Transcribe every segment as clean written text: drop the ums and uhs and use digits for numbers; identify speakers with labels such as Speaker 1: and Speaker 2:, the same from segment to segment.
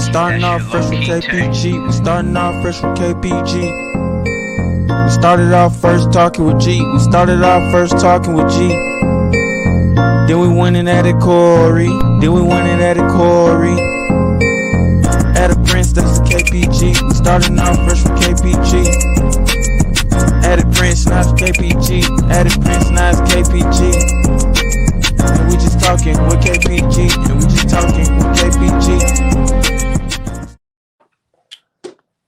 Speaker 1: starting off fresh with KPG. We starting off fresh with KPG. We started off first talking with G. We started off first talking with G. Then we went and added Corey. Then we went and added Corey. Added Prince, that's the KPG. We started off fresh with KPG. Added Prince, now it's KPG. Added Prince, now it's KPG. And we just talking with KPG. And we just talking with KPG.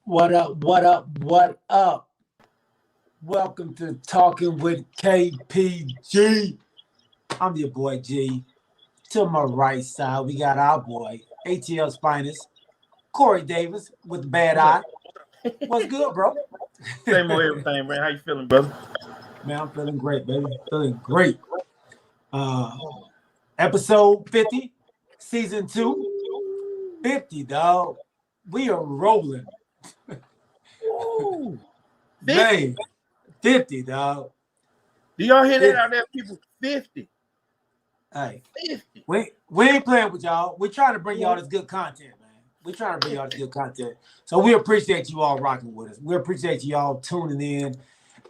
Speaker 2: What up, what up, what up? Welcome to Talking with KPG. I'm your boy G. To my right side, we got our boy, ATL's finest, Corey Davis with the bad eye. What's good, bro?
Speaker 3: Same with everything, man. How you feeling, brother?
Speaker 2: Man, I'm feeling great, baby. Feeling great. Episode 50, season 2. 50, dog. We are rolling.
Speaker 3: Ooh,
Speaker 2: 50? Man, 50, dog.
Speaker 3: Do y'all hear that out there, people? 50.
Speaker 2: Hey,
Speaker 3: 50.
Speaker 2: We ain't playing with y'all. We're trying to bring y'all this good content, man. We're trying to bring y'all this good content. So we appreciate you all rocking with us. We appreciate y'all tuning in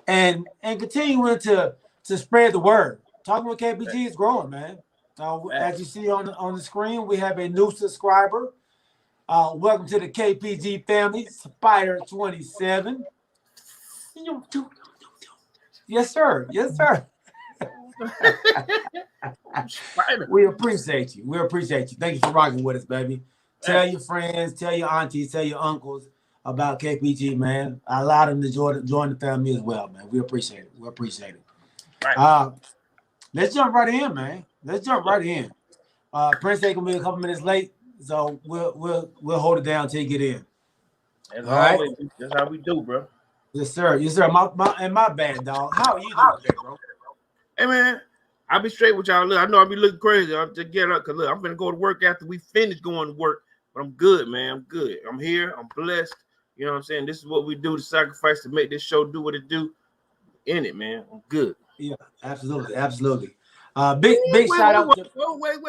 Speaker 2: and continuing to spread the word. Talking with KPG is growing, man. As you see on the screen, we have a new subscriber. Welcome to the KPG family, Spider 27. Yes, sir. Yes, sir. We appreciate you. We appreciate you. Thank you for rocking with us, baby. Tell your friends, tell your aunties, tell your uncles about KPG, man. Allow them to join the family as well, man. We appreciate it. We appreciate it. Right. Let's jump right in, man. Let's jump right in. Prince ain't gonna be a couple minutes late, so we'll hold it down until you get in.
Speaker 3: As always, that's how we do, bro.
Speaker 2: Yes, sir. Yes, sir. My bad, dog. How are you doing today, bro?
Speaker 3: Hey, man, I'll be straight with y'all. Look, I know I'll be looking crazy. I'll just get up because look, I'm gonna go to work after we finish going to work. But I'm good, man. I'm good. I'm here. I'm blessed. You know what I'm saying? This is what we do to sacrifice to make this show do what it do. In it, man. I'm good.
Speaker 2: Yeah, absolutely, absolutely. Big shout out to.
Speaker 3: Oh, wait.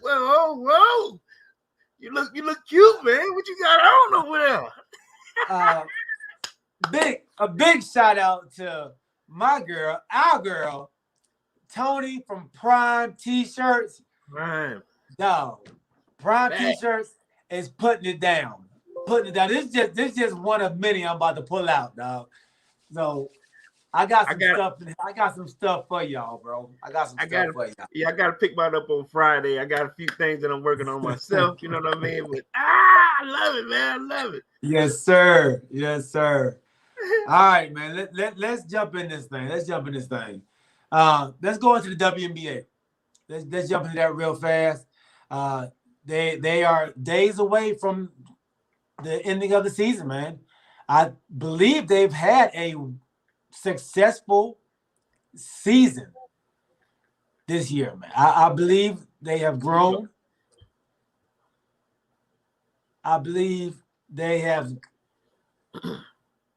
Speaker 3: Whoa. You look cute, man. What you got on over
Speaker 2: there? A big shout out to our girl, Tony from Prime T-shirts.
Speaker 3: Prime.
Speaker 2: Dog. Prime T-shirts is putting it down. This is just one of many I'm about to pull out, dog. So I got some stuff for y'all, bro. I got some stuff for y'all.
Speaker 3: Yeah, I gotta pick mine up on Friday. I got a few things that I'm working on myself. You know what I mean? But I love it, man. I love it.
Speaker 2: Yes, sir. Yes, sir. All right, man. Let's jump in this thing. Let's go into the WNBA. Let's jump into that real fast. They are days away from the ending of the season, man. I believe they've had a successful season this year, man. I believe they have grown. I believe they have.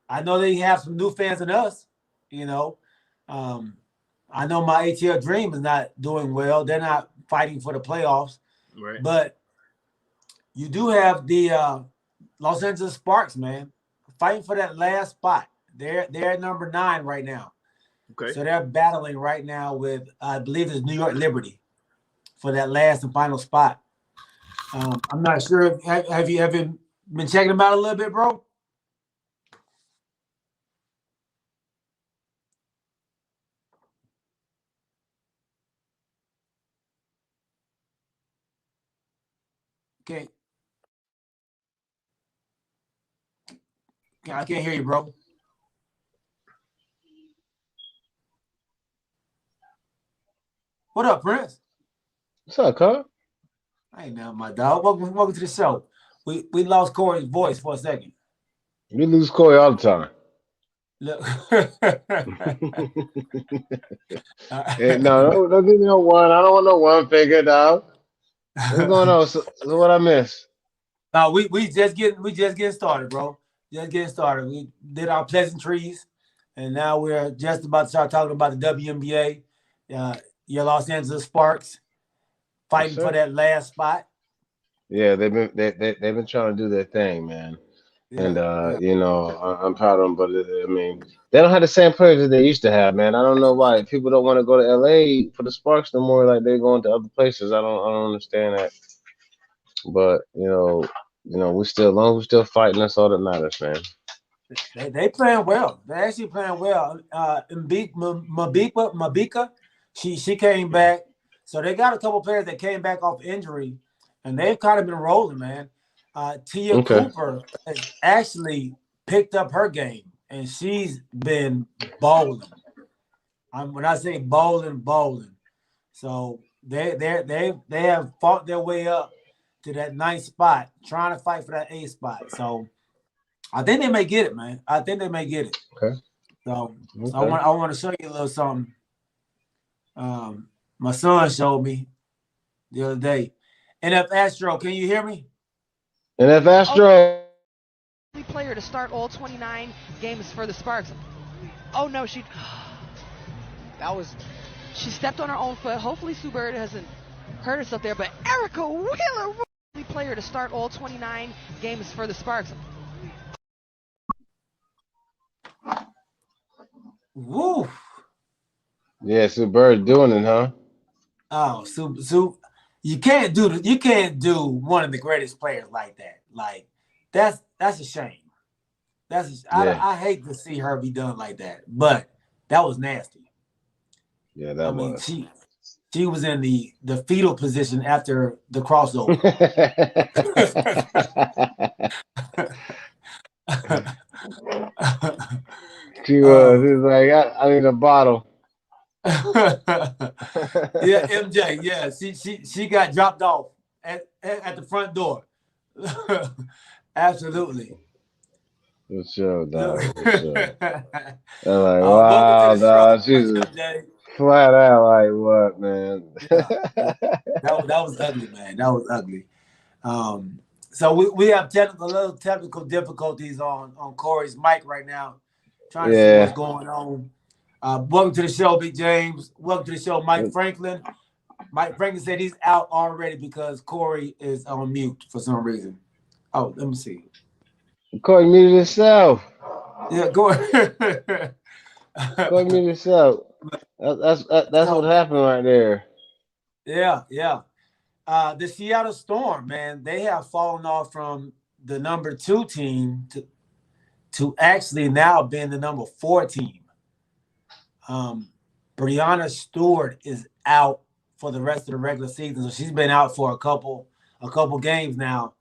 Speaker 2: I know they have some new fans in us. You know, I know my ATL Dream is not doing well. They're not fighting for the playoffs.
Speaker 3: Right.
Speaker 2: But you do have the Los Angeles Sparks, man, fighting for that last spot. They're at number 9 right now.
Speaker 3: Okay.
Speaker 2: So they're battling right now with, I believe it's New York Liberty for that last and final spot. I'm not sure. Have you ever been checking them out a little bit, bro? Okay. I can't hear you, bro. What up, Prince?
Speaker 4: What's up, cuz?
Speaker 2: Hey, now, my dog. Welcome to the show. We lost Corey's voice for a second.
Speaker 4: We lose Corey all the time.
Speaker 2: Look.
Speaker 4: Hey, no, don't give me no one. I don't want no one finger, dog. What's going on? So what I miss?
Speaker 2: No, we just getting started, bro. Just getting started. We did our pleasantries, and now we're just about to start talking about the WNBA. Your Los Angeles Sparks fighting for that last spot.
Speaker 4: Yeah, they've been trying to do their thing, man. And
Speaker 2: Yeah, yeah.
Speaker 4: I'm proud of them. But I mean, they don't have the same players that they used to have, man. I don't know why people don't want to go to LA for the Sparks no more. Like they're going to other places. I don't understand that. But we still, as long as we're still fighting, that's all that matters, man.
Speaker 2: They playing well. They actually playing well. Mabika, she came back. So they got a couple players that came back off injury, and they've kind of been rolling, man. Tia
Speaker 4: Okay.
Speaker 2: Cooper has actually picked up her game, and she's been bowling. When I say bowling, bowling. So they have fought their way up to that ninth spot, trying to fight for that eighth spot. So I think they may get it, man. I think they may get it.
Speaker 4: Okay.
Speaker 2: So
Speaker 4: Okay.
Speaker 2: I want to show you a little something. My son showed me the other day. NF Astro, can you hear me?
Speaker 4: And if Astro,
Speaker 5: player to start all 29 games for the Sparks. Oh no, she stepped on her own foot. Hopefully Sue Bird hasn't hurt herself there, but Erica Wheeler, player to start all 29 games for the Sparks.
Speaker 2: Woo!
Speaker 4: yeah, so Bird doing it, huh?
Speaker 2: Oh, Sue, you can't do one of the greatest players like that. Like that's a shame.
Speaker 4: Yeah.
Speaker 2: I hate to see her be done like that, but that was nasty.
Speaker 4: Yeah, that
Speaker 2: I mean,
Speaker 4: was.
Speaker 2: she was in the fetal position after the crossover.
Speaker 4: She was. It's like I need a bottle.
Speaker 2: Yeah, MJ. Yeah, she got dropped off at the front door. Absolutely.
Speaker 4: For sure, dog.
Speaker 2: Yeah.
Speaker 4: For sure. I'm like,
Speaker 2: Welcome to
Speaker 4: wow,
Speaker 2: the show,
Speaker 4: dog. She's
Speaker 2: MJ.
Speaker 4: flat out like, what, man?
Speaker 2: Yeah. That was ugly, man. That was ugly. So we have little technical difficulties on Corey's mic right now, trying to see what's
Speaker 4: Yeah.
Speaker 2: going on. Welcome to the show, Big James. Welcome to the show, Mike Franklin. Mike Franklin said he's out already because Corey is on mute for some reason. Oh, let me see.
Speaker 4: Corey muted himself.
Speaker 2: Yeah, go ahead.
Speaker 4: Corey muted himself. That's what happened right there.
Speaker 2: Yeah. The Seattle Storm, man, they have fallen off from the number 2 team to actually now being the number 4 team. Brianna Stewart is out for the rest of the regular season, so she's been out for a couple games now,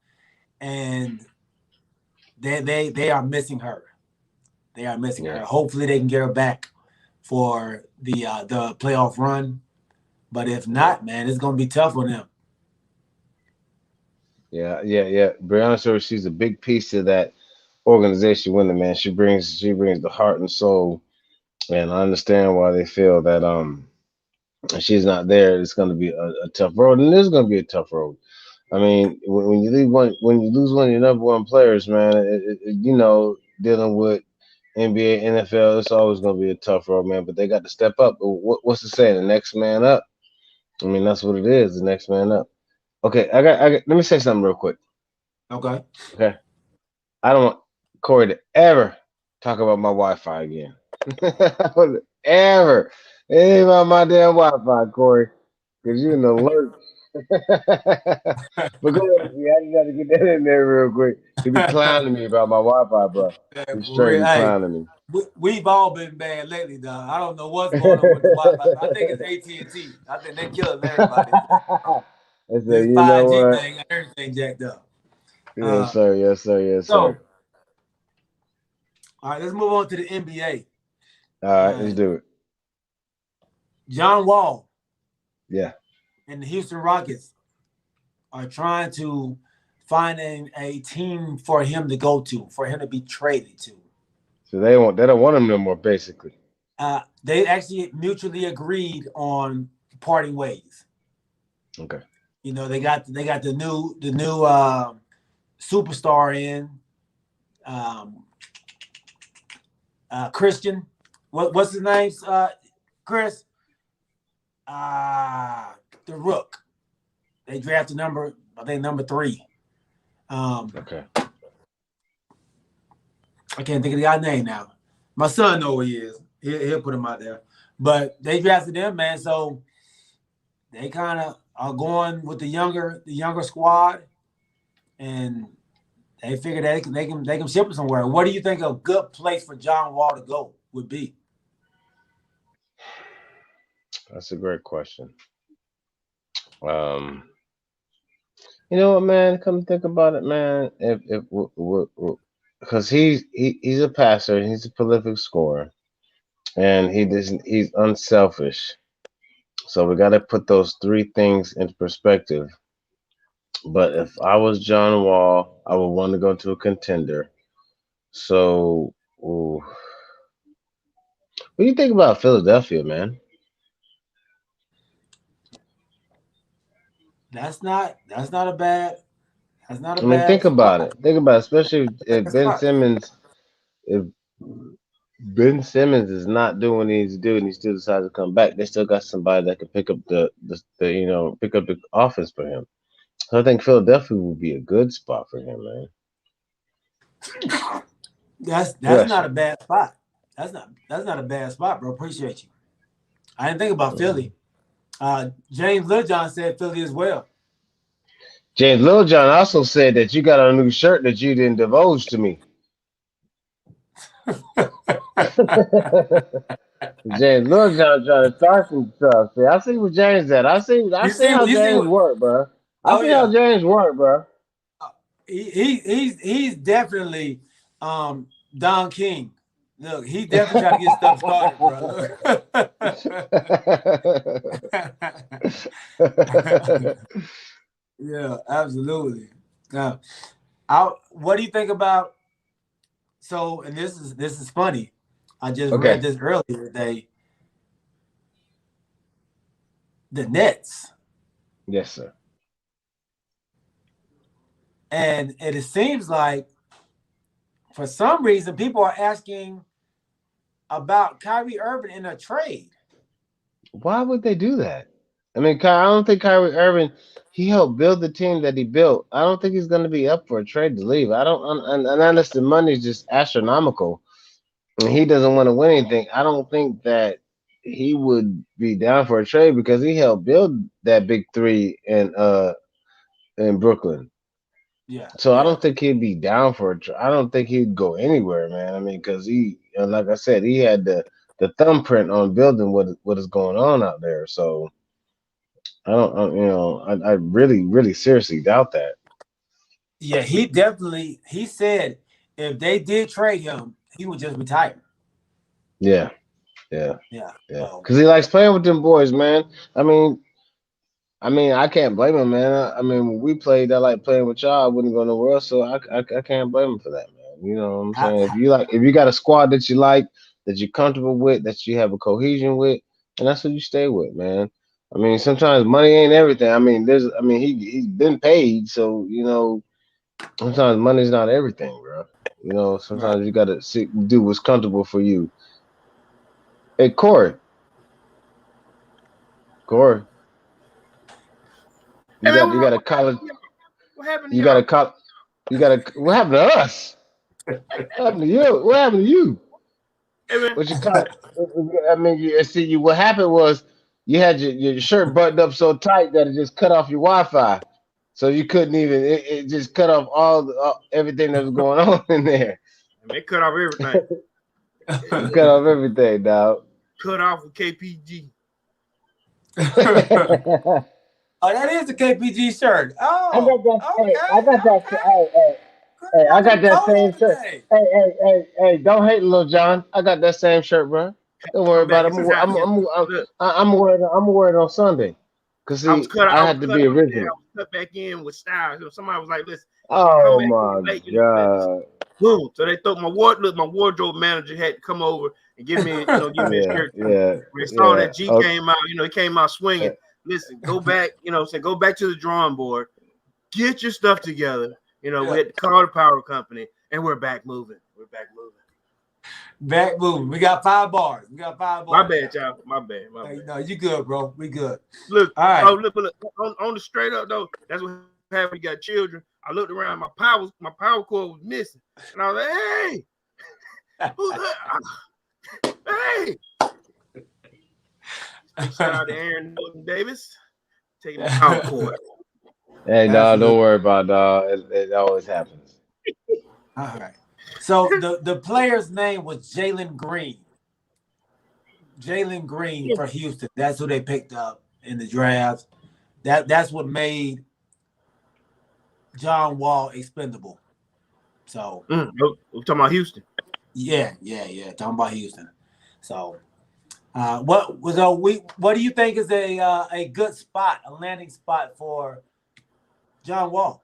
Speaker 2: and they are missing her. They are missing her. Hopefully, they can get her back for the playoff run, but if not, man, it's gonna be tough on them.
Speaker 4: Yeah. Brianna Stewart, she's a big piece of that organization winning, man. She brings the heart and soul, and I understand why they feel that she's not there. It's going to be a tough road, and it is going to be a tough road. I mean, when you lose one of your number one players, man, dealing with NBA, NFL, it's always going to be a tough road, man. But they got to step up. What's the saying? The next man up. I mean, that's what it is. The next man up. Okay, I got. Let me say something real quick.
Speaker 2: Okay.
Speaker 4: I don't want Corey to ever talk about my Wi-Fi again. Ever. It ain't about my damn Wi-Fi, Corey, because you're an alert. But go ahead, see, I just got to get that in there real quick. He be clowning me about my Wi-Fi, bro. He straight be clowning me.
Speaker 2: We've all been bad lately, dog. I don't know what's going on with the Wi-Fi. I think it's AT&T. I think they're killing everybody.
Speaker 4: I said,
Speaker 2: This
Speaker 4: you know
Speaker 2: 5G
Speaker 4: what?
Speaker 2: thing, everything jacked up.
Speaker 4: Yes, sir. Yes, sir. Yes,
Speaker 2: So,
Speaker 4: sir.
Speaker 2: all right, let's move on to the NBA.
Speaker 4: All right, let's do it.
Speaker 2: John Wall.
Speaker 4: Yeah.
Speaker 2: And the Houston Rockets are trying to find a team for him to go to, for him to be traded to.
Speaker 4: So they don't want him no more, basically.
Speaker 2: They actually mutually agreed on parting ways.
Speaker 4: Okay.
Speaker 2: You know, they got the new superstar in Christian. What's his name? Chris. The Rook. They drafted number I think number 3.
Speaker 4: Okay.
Speaker 2: I can't think of the guy's name now. My son know who he is. He'll put him out there. But they drafted them, man. So they kind of are going with the younger squad, and they figure they can ship him somewhere. What do you think a good place for John Wall to go would be?
Speaker 4: That's a great question. You know what, man? Come think about it, man. If because he's a passer, he's a prolific scorer, and he's unselfish. So we got to put those 3 things into perspective. But if I was John Wall, I would want to go to a contender. So, ooh, what do you think about Philadelphia, man?
Speaker 2: That's not a bad
Speaker 4: I mean, think about
Speaker 2: spot.
Speaker 4: it. Think about it, especially if
Speaker 2: That's spot.
Speaker 4: If Ben Simmons is not doing what he needs to do and he still decides to come back, they still got somebody that can pick up the pick up the offense for him. So I think Philadelphia would be a good spot for him, man.
Speaker 2: That's
Speaker 4: Yes.
Speaker 2: not a bad spot. That's not a bad spot, bro. Appreciate you. I didn't think about
Speaker 4: Mhm.
Speaker 2: Philly. James Littlejohn said Philly as well.
Speaker 4: James Littlejohn also said that you got a new shirt that you didn't divulge to me. James Littlejohn trying to start some stuff. See, I see what James at. I see how
Speaker 2: You see
Speaker 4: James
Speaker 2: what?
Speaker 4: work, bro. I
Speaker 2: Oh
Speaker 4: see how
Speaker 2: yeah,
Speaker 4: James work, bro.
Speaker 2: he's definitely Don King. Look, he definitely trying to get stuff started, bro. Yeah, absolutely. Now, what do you think about? So, and this is funny. I just read
Speaker 4: Okay.
Speaker 2: this earlier today. The Nets,
Speaker 4: Yes, sir.
Speaker 2: and it seems like for some reason people are asking about Kyrie Irving in a trade.
Speaker 4: Why would they do that? I mean, I don't think Kyrie Irving. He helped build the team that he built. I don't think he's going to be up for a trade to leave. I don't, and unless the money is just astronomical, and he doesn't want to win anything. I don't think that he would be down for a trade because he helped build that big 3 in Brooklyn.
Speaker 2: Yeah,
Speaker 4: So I
Speaker 2: yeah,
Speaker 4: don't think he'd be down for a I don't think he'd go anywhere, man. I mean, because like I said, he had the thumbprint on building what is going on out there. So I don't, I really, really seriously doubt that.
Speaker 2: yeah. He definitely. He said if they did trade him, he would just retire.
Speaker 4: Yeah, yeah,
Speaker 2: Yeah.
Speaker 4: yeah.
Speaker 2: So
Speaker 4: Because he likes playing with them boys, man. I mean, I can't blame him, man. I mean, when we played, I like playing with y'all. I wouldn't go nowhere else, so I can't blame him for that, man. You know what I'm saying?
Speaker 2: I,
Speaker 4: If you got a squad that you like, that you're comfortable with, that you have a cohesion with, and that's what you stay with, man. I mean, sometimes money ain't everything. I mean, he's been paid, so sometimes money's not everything, bro.
Speaker 2: right.
Speaker 4: Sometimes you gotta do what's comfortable for you. Hey, Corey,
Speaker 3: Hey man,
Speaker 4: you got a
Speaker 3: what happened
Speaker 4: college,
Speaker 3: to y'all? What happened to
Speaker 4: you got a
Speaker 3: y'all?
Speaker 4: cop, you got a. What happened to us? What happened to you? What happened to you?
Speaker 3: Hey man,
Speaker 4: What you caught? I mean, see, what happened was you had your shirt buttoned up so tight that it just cut off your Wi-Fi, so you couldn't even. It just cut off everything that was going on in there.
Speaker 3: they cut off everything.
Speaker 4: It cut off everything, dog.
Speaker 3: Cut off with KPG.
Speaker 2: Oh, that is the KPG shirt.
Speaker 4: I got
Speaker 2: Oh,
Speaker 4: that. Hey, I
Speaker 2: okay,
Speaker 4: got that.
Speaker 2: okay.
Speaker 4: Hey, I
Speaker 2: Got
Speaker 4: got
Speaker 2: them
Speaker 4: that
Speaker 2: cold
Speaker 4: same shirt.
Speaker 2: everything.
Speaker 4: Hey, don't hate Lil John. I got that same shirt, bro. Don't worry
Speaker 3: Come
Speaker 4: about
Speaker 3: back.
Speaker 4: it.
Speaker 3: It's just how it is. Look,
Speaker 4: I'm gonna wear it on Sunday. Cause
Speaker 3: I was
Speaker 4: see,
Speaker 3: cut.
Speaker 4: I
Speaker 3: I was
Speaker 4: had to
Speaker 3: cut
Speaker 4: be
Speaker 3: out. Yeah, I
Speaker 4: original.
Speaker 3: was cut back in with style. So somebody was like, "Listen, if you come
Speaker 4: Oh
Speaker 3: back in
Speaker 4: my
Speaker 3: late, man,
Speaker 4: god.
Speaker 3: boom." So they thought my wardrobe manager had to come over and give me a
Speaker 4: Yeah,
Speaker 3: shirt too.
Speaker 4: yeah,
Speaker 3: When they saw
Speaker 4: yeah.
Speaker 3: that G
Speaker 4: Oh,
Speaker 3: came out, he came out swinging. Listen, go back, say go back to the drawing board, get your stuff together. We
Speaker 2: Yeah.
Speaker 3: had to call the power company, and we're back moving. We're back moving.
Speaker 2: Back moving. We got 5 bars. We got 5 bars
Speaker 3: My bad,
Speaker 2: now.
Speaker 3: y'all. My bad. My
Speaker 2: Hey,
Speaker 3: bad.
Speaker 2: no, you good, bro. We good.
Speaker 3: Look,
Speaker 2: All right.
Speaker 3: look, on the straight up though, that's what have when you got children. I looked around, my power cord was missing, and I was like, "Hey, who's that? Hey!" Shout out to Aaron Norton Davis taking the power cord.
Speaker 4: Hey, dog,
Speaker 2: Absolutely.
Speaker 4: don't worry about it, dog. It always happens.
Speaker 2: All right. So the player's name was Jalen Green. Jalen Green for Houston. That's who they picked up in the draft. That's what made John Wall expendable. So
Speaker 3: We're talking about Houston.
Speaker 2: yeah. Talking about Houston. So what do you think is a good spot, a landing spot for John Wall?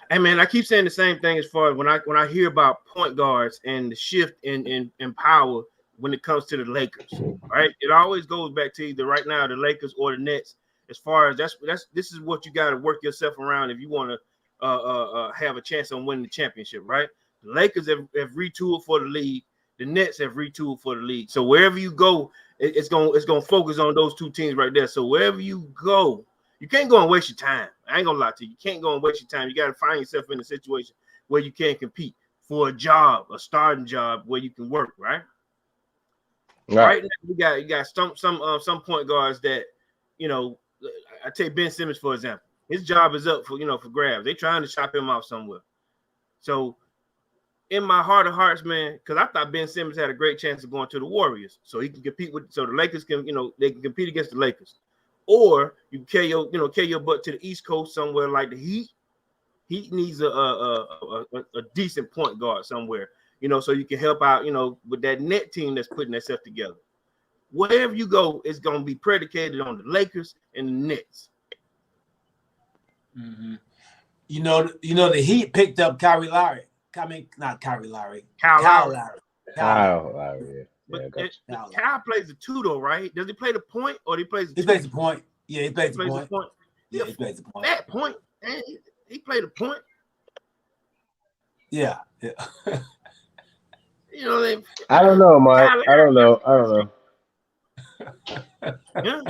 Speaker 3: Hey man, I keep saying the same thing as far as when I hear about point guards and the shift in power when it comes to the Lakers, right? It always goes back to either right now the Lakers or the Nets. As far as this is what you got to work yourself around if you want to have a chance on winning the championship, right? The Lakers have retooled for the league. The Nets have retooled for the league. So wherever you go, it's gonna focus on those two teams right there. So wherever you go, you can't go and waste your time. I ain't gonna lie to you. You can't go and waste your time. You got to find yourself in a situation where you can compete for a job, a starting job where you can work, right? Right now, you got some point guards that, you know, I take Ben Simmons for example. His job is up for grabs. They're trying to shop him off somewhere. So in my heart of hearts, man, because I thought Ben Simmons had a great chance of going to the Warriors, so he can compete so the Lakers can, they can compete against the Lakers. Or you can carry your butt to the East Coast somewhere like the Heat. Heat needs a decent point guard somewhere, so you can help out, with that net team that's putting themselves together. Wherever you go, it's going to be predicated on the Lakers and the Nets.
Speaker 2: Mm-hmm. The Heat picked up Kyrie Lowry. I mean, not Kyrie Lowry.
Speaker 3: Kyle Lowry.
Speaker 4: Kyle Lowry.
Speaker 3: But Kyle plays the two though, right? Does he play the point or he plays the
Speaker 2: He plays the point. Yeah, he plays the point.
Speaker 3: Yeah, he plays the point. That point. Man, he played the point.
Speaker 2: Yeah.
Speaker 4: I don't know, Mike. I don't know.
Speaker 3: Yeah.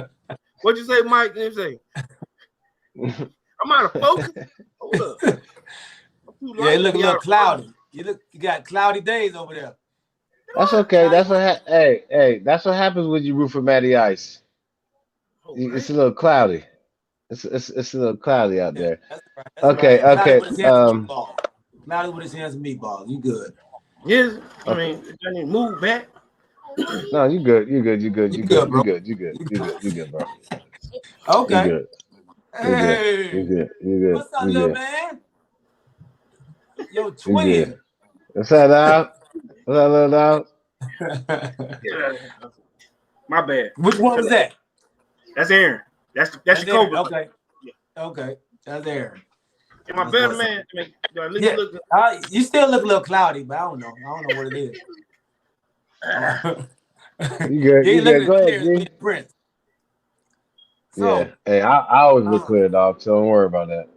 Speaker 3: What'd you say, Mike? Didn't you say? I'm out of focus. Hold up.
Speaker 2: Yeah, it look a little cloudy. You got cloudy days over there.
Speaker 4: That's okay. That's what hey, that's what happens when you root for Matty Ice. It's a little cloudy. It's a little cloudy out there.
Speaker 2: That's right.
Speaker 4: Okay.
Speaker 2: Cloudy with his hands and meatballs. You good?
Speaker 3: Yes. I mean, I need to move back.
Speaker 4: No, you good. You good, bro.
Speaker 2: You good,
Speaker 4: bro.
Speaker 2: Okay.
Speaker 4: You good.
Speaker 2: Hey.
Speaker 4: You good.
Speaker 2: What's up, little man? Yo, twin.
Speaker 4: What's up, dog? What's up, little dog?
Speaker 3: My bad.
Speaker 2: Which one was that?
Speaker 3: That's Aaron. That's your Cobra.
Speaker 2: Okay. Yeah. Okay. That's Aaron.
Speaker 3: Am I better, man?
Speaker 2: You still look a little cloudy, but I don't know what it is.
Speaker 4: You good. Go ahead, G.
Speaker 2: Prince. So,
Speaker 4: yeah. Hey, I always look clear, dog, so don't worry about that.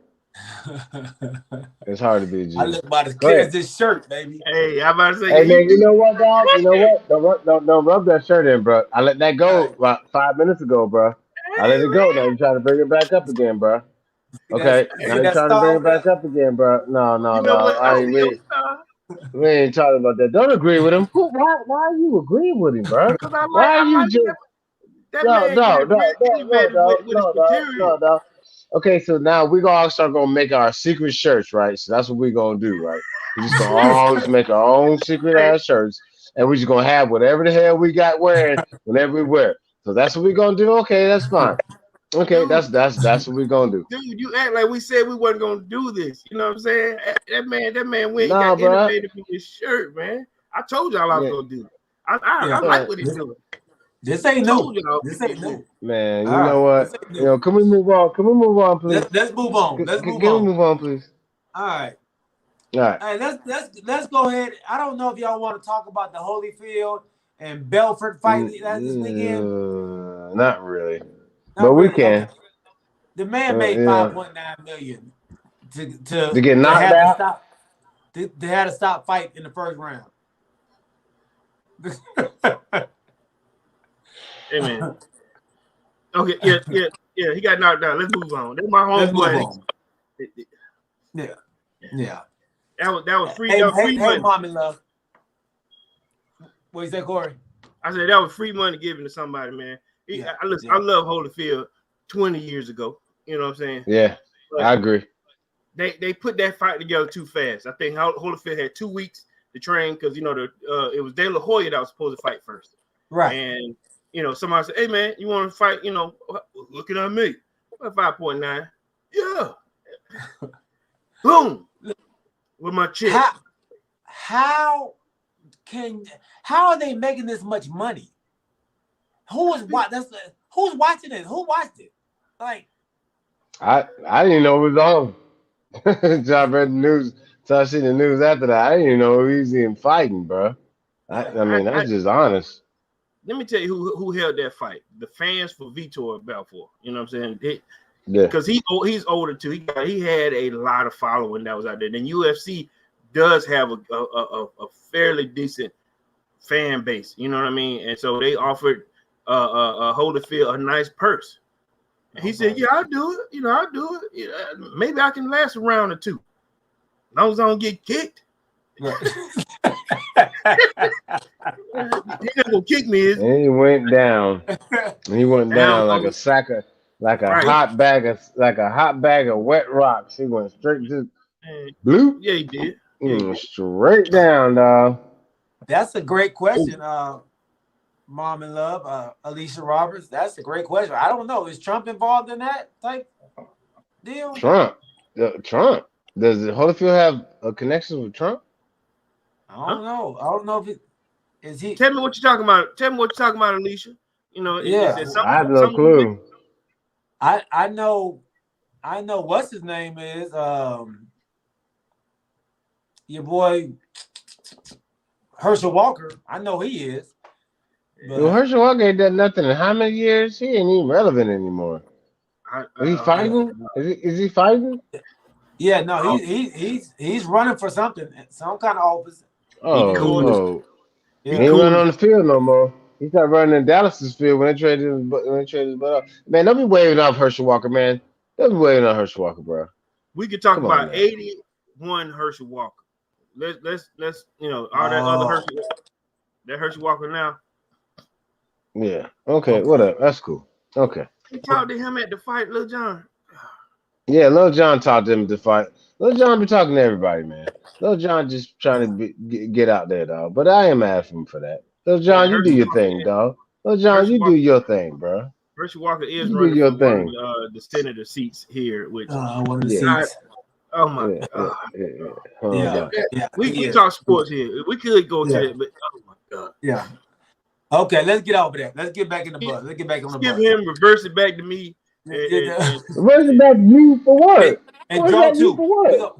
Speaker 4: It's hard to be a G.
Speaker 2: I look about as clear as this shirt, baby.
Speaker 3: Hey, I'm about to say.
Speaker 4: Hey, man, you know what, dog? You know what? Don't rub that shirt in, bro. I let that go about 5 minutes ago, bro. I let it go. Now you're trying to bring it back up again, bro. Okay, now you're trying to bring it back up again, bro. No, we ain't talking about that. Don't agree with him. Why are you agreeing with him, bro? Why are you just... No. Okay, so now we're gonna start gonna make our secret shirts, right? So that's what we're gonna do, right? We're just gonna always make our own secret ass shirts, and we're just gonna have whatever the hell we got wearing whenever we wear. So that's what we're gonna do. Okay, that's fine. Okay, dude, that's what we're gonna do.
Speaker 3: Dude, you act like we said we wasn't gonna do this. You know what I'm saying? That man went and got innovative with his shirt, man. I told y'all I was gonna do it. I like what he's doing.
Speaker 2: This ain't new. This ain't new.
Speaker 4: Man, you know what? Can we move on? Please?
Speaker 2: Let's move on.
Speaker 4: Can we move on, please?
Speaker 2: All right. Let's go ahead. I don't know if y'all want to talk about the Holyfield and Belfort fight this weekend.
Speaker 4: Not really. But we can.
Speaker 2: Okay. The man made $5.9 million to
Speaker 4: get knocked out.
Speaker 2: They had to stop fight in the first round.
Speaker 3: Hey man. Okay, yeah. He got knocked out. Let's move on. That's my homeboy.
Speaker 2: Yeah, yeah.
Speaker 3: That was free.
Speaker 2: Hey,
Speaker 3: That was free money.
Speaker 2: mom and love. What you say, Corey?
Speaker 3: I said that was free money given to somebody, man. I love Holyfield 20 years ago. You know what I'm saying?
Speaker 4: Yeah,
Speaker 3: but
Speaker 4: I agree.
Speaker 3: They put that fight together too fast. I think Holyfield had 2 weeks to train because it was De La Hoya that was supposed to fight first.
Speaker 2: Right.
Speaker 3: And somebody said, "Hey man, you want to fight? Looking at me, 5.9, yeah, boom, with my chick."
Speaker 2: How are they making this much money? Who's watching it? Who watched it? Like,
Speaker 4: I didn't know it was on. So I read the news. So I seen the news after that. I didn't even know he was even fighting, bro. I mean, that's just honest.
Speaker 3: Let me tell you who held that fight. The fans for Vitor Belfort. You know what I'm saying?
Speaker 4: Yeah.
Speaker 3: Because he's older too. He had a lot of following that was out there. And UFC does have a fairly decent fan base. You know what I mean? And so they offered Holyfield a nice purse. And he said, "Yeah, I'll do it. I'll do it. Yeah, maybe I can last a round or two. As long as I don't get kicked."
Speaker 2: right.
Speaker 3: He's not gonna kick me, is he?
Speaker 4: And he went down. He went down like a sack of, like a hot bag of wet rocks. He went straight to bloop.
Speaker 3: Yeah, he did.
Speaker 4: Straight down, dog.
Speaker 2: That's a great question, Mom and Love, Alicia Roberts. That's a great question. I don't know. Is Trump involved in that type deal?
Speaker 4: Trump. Does Holyfield have a connection with Trump?
Speaker 2: I don't know. I don't know if it is he.
Speaker 3: Tell me what you're talking about. Tell me what you're talking about, Alicia.
Speaker 2: Yeah.
Speaker 4: I have no clue.
Speaker 2: I know what's his name is your boy Herschel Walker. I know he is.
Speaker 4: Well, Herschel Walker ain't done nothing in how many years? He ain't even relevant anymore. Is he fighting? Is he fighting?
Speaker 2: Yeah, no, he's running for something, some kind of office.
Speaker 4: Oh,
Speaker 2: Yeah.
Speaker 4: He ain't running on the field no more. He started running in Dallas's field when they traded his butt up. Man, don't be waving off Herschel Walker, man. Don't be waving off Herschel Walker, bro.
Speaker 3: We could talk about 81 Herschel Walker. Let's all that other Herschel. That Herschel Walker now.
Speaker 4: Yeah. Okay. Whatever. That's cool. Okay.
Speaker 3: You talked to him at the fight, Lil Jon.
Speaker 4: Yeah, Lil Jon talked to him to fight. Lil Jon be talking to everybody, man. Lil Jon just trying to get out there, dog. But I ain't mad at him for that. Lil Jon, you do your thing, dog. Lil Jon, you do your thing, bro.
Speaker 3: Herschel Walker is running for one of the senator seats here, which
Speaker 2: one of the seats.
Speaker 3: Oh my
Speaker 2: God. Yeah.
Speaker 3: We talk sports here. We could go to that, but oh my God.
Speaker 2: Yeah. Okay, let's get over there. Let's get back in the bus. Let's get back on the bus.
Speaker 3: Give him, reverse it back to me.
Speaker 4: Reverse it back to you for what?
Speaker 2: And draw two.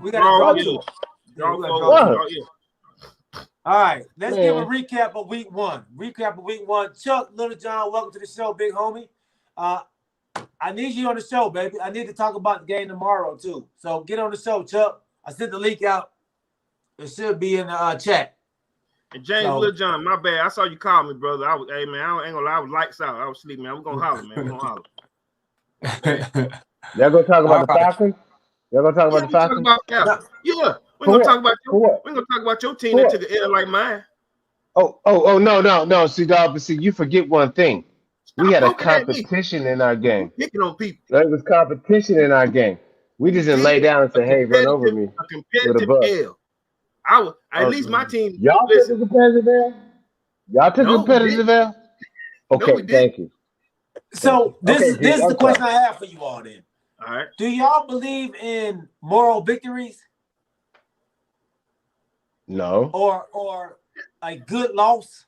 Speaker 2: We got to draw two. All right, let's give a recap of week one. Chuck, Little John, welcome to the show, big homie. I need you on the show, baby. I need to talk about the game tomorrow, too. So get on the show, Chuck. I sent the link out. It should be in the chat.
Speaker 3: And James Little John, my bad. I saw you call me, brother. Hey, man, I ain't gonna lie. I was lights out. I was sleeping, man. I'm gonna holler, man. We're gonna holler.
Speaker 4: Y'all gonna talk about the Falcons? Y'all gonna talk about the Falcons?
Speaker 3: Yeah. We're gonna talk about your team that took an L like mine.
Speaker 4: Oh, no. See, dog, but see, you forget one thing. We had a competition in our game.
Speaker 3: Picking on people.
Speaker 4: There was competition in our game. We just didn't lay down and say, "Hey, run over me."
Speaker 3: A competitive L. At least my team.
Speaker 4: Y'all took a competitive L. Y'all took a competitive L. Okay, thank you.
Speaker 2: So this is the question I have for you all. Then,
Speaker 3: all right.
Speaker 2: Do y'all believe in moral victories?
Speaker 4: No.
Speaker 2: Or a good loss?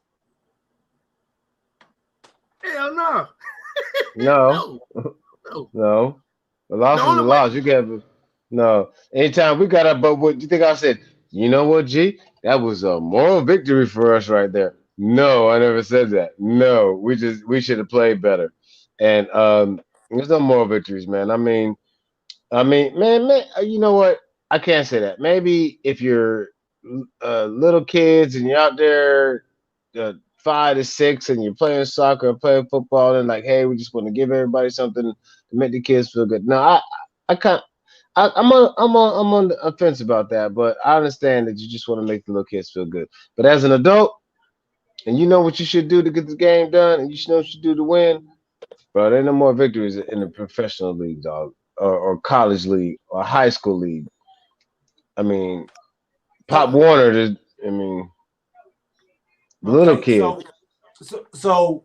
Speaker 3: Hell no.
Speaker 4: No. The loss is a loss. You get no. Anytime we got up, but what you think I said? You know what, G? That was a moral victory for us right there. No, I never said that. No, we should have played better. And there's no moral victories, man. I mean, man, you know what? I can't say that. Maybe if you're little kids and you're out there 5 to 6 and you're playing soccer, playing football, and like, hey, we just want to give everybody something to make the kids feel good. No, I'm on the offense about that, but I understand that you just want to make the little kids feel good. But as an adult, and you know what you should do to get the game done, and you should know what you do to win, bro. There ain't no more victories in the professional league, dog, or college league, or high school league. I mean, Pop
Speaker 2: So
Speaker 4: Warner. I mean, little
Speaker 2: okay,
Speaker 4: kids.
Speaker 2: so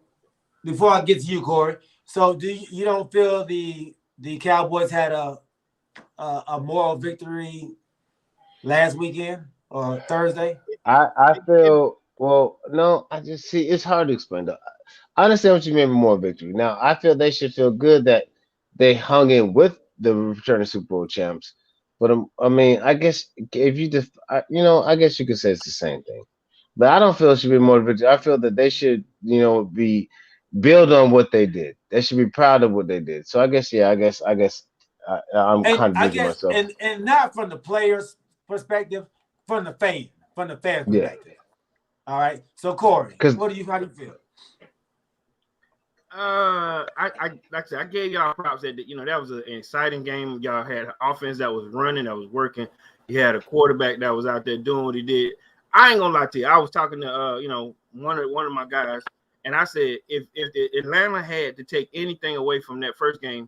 Speaker 2: before I get to you, Corey, so you don't feel the Cowboys had a moral victory last weekend or Thursday?
Speaker 4: I feel well. No, I just see it's hard to explain. Though. I understand what you mean by more victory. Now, I feel they should feel good that they hung in with the returning Super Bowl champs. But I mean, I guess if you I guess you could say it's the same thing. But I don't feel it should be more victory. I feel that they should, be build on what they did. They should be proud of what they did. So I guess, yeah, I'm
Speaker 2: And I
Speaker 4: contradicting
Speaker 2: guess,
Speaker 4: myself.
Speaker 2: and not from the players' perspective, from the fans'
Speaker 4: Yeah,
Speaker 2: perspective. All right. So Corey,
Speaker 4: because
Speaker 2: how do you feel?
Speaker 3: I like I said, I gave y'all props that that was an exciting game. Y'all had an offense that was running, that was working. You had a quarterback that was out there doing what he did. I ain't gonna lie to you. I was talking to one of my guys, and I said if Atlanta had to take anything away from that first game,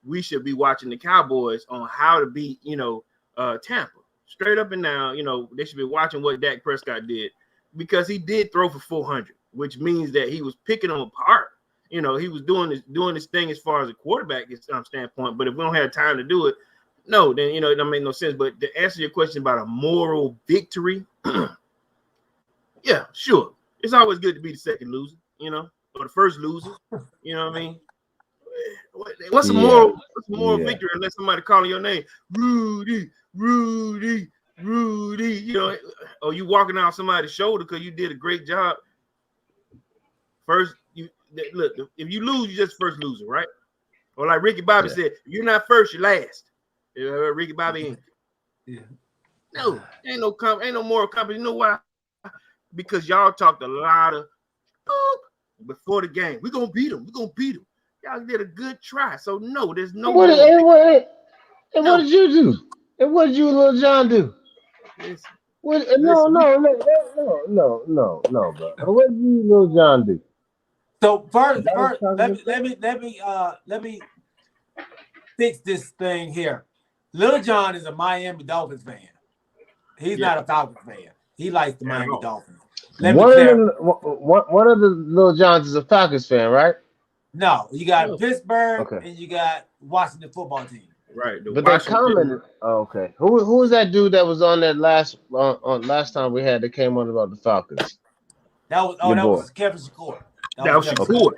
Speaker 3: we should be watching the Cowboys on how to beat Tampa. Straight up and down, they should be watching what Dak Prescott did, because he did throw for 400, which means that he was picking them apart. He was doing this thing as far as a quarterback standpoint. But if we don't have time to do it, no, then it don't make no sense. But to answer your question about a moral victory, yeah, sure. It's always good to be the second loser, or the first loser. You know what I mean? What's a
Speaker 4: yeah,
Speaker 3: moral
Speaker 4: yeah.
Speaker 3: victory unless somebody calling your name, Rudy, Rudy, Rudy? Or you walking off somebody's shoulder because you did a great job. First, look, if you lose, you're just first loser, right? Or like Ricky Bobby said, if you're not first, you're last. Ricky Bobby ain't.
Speaker 2: Yeah.
Speaker 3: No, ain't no moral compass. You know why? Because y'all talked a lot of before the game. We're gonna beat them. Y'all did a good try. So no, there's no
Speaker 4: What,
Speaker 3: more.
Speaker 4: what did you do? And what did you and Little John do? What, no,
Speaker 3: Listen,
Speaker 4: no, no, no, no, no, no, bro. What did you and Little John do?
Speaker 2: So first,
Speaker 4: That was
Speaker 2: let me fix this thing here. Lil Jon is a Miami Dolphins fan. He's not a Falcons fan. He likes the Miami Dolphins. Let me clarify.
Speaker 4: One of the Little Johns is a Falcons fan, right?
Speaker 2: No, you got Pittsburgh
Speaker 4: Okay.
Speaker 2: and you got Washington football team.
Speaker 3: right.
Speaker 4: But they commented. Oh, okay. Who was that dude that was on that last time we had that came on about the Falcons?
Speaker 2: That was Kevin Shakur.
Speaker 3: That was Shakur.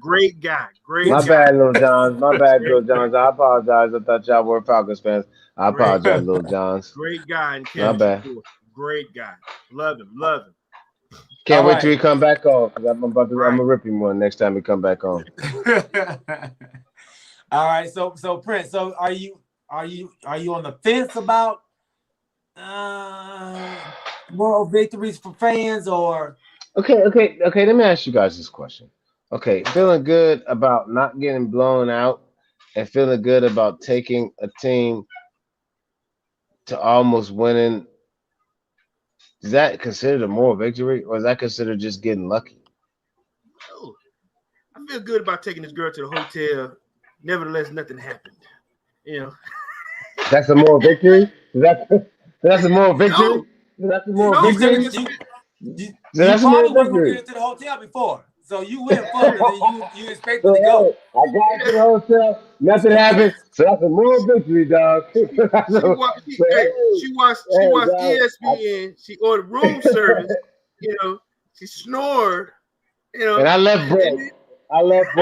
Speaker 3: Great guy.
Speaker 4: My bad, Little Johns. My bad, Little Johns. I apologize. I thought y'all were Falcons fans. I apologize, Little Johns.
Speaker 3: Great guy and
Speaker 4: My bad.
Speaker 3: Shakur. Great guy. Love him.
Speaker 4: Can't wait till he come back on, because I'm gonna rip him one next time he come back on.
Speaker 2: All right, so Prince, so are you on the fence about moral victories for fans, or
Speaker 4: Okay. Let me ask you guys this question. Okay, feeling good about not getting blown out, and feeling good about taking a team to almost winning. Is that considered a moral victory, or is that considered just getting lucky?
Speaker 3: Oh, I feel good about taking this girl to the hotel. Nevertheless, nothing happened.
Speaker 4: That's a moral victory. That's a moral victory.
Speaker 3: No.
Speaker 4: That's a moral victory.
Speaker 2: You
Speaker 4: That's a
Speaker 2: probably
Speaker 4: moral
Speaker 2: weren't gonna
Speaker 4: victory.
Speaker 2: get into the hotel before, so you went further than you expected to go.
Speaker 4: I got to the hotel. Nothing happened. So that's a moral victory, dog.
Speaker 3: She watched ESPN. She ordered room service. She snored.
Speaker 4: And I left broke. I left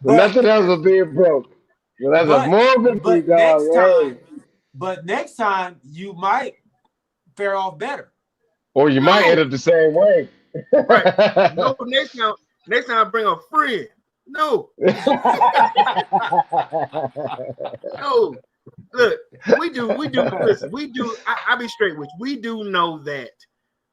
Speaker 4: nothing else but being broke. Well, that's a moral victory, dog.
Speaker 2: But next time you might fare off better.
Speaker 4: Or you might end up the same way.
Speaker 3: Right. No, next time I bring a friend. No. No. Look, we do. Listen, we do. I'll be straight with you. We do know that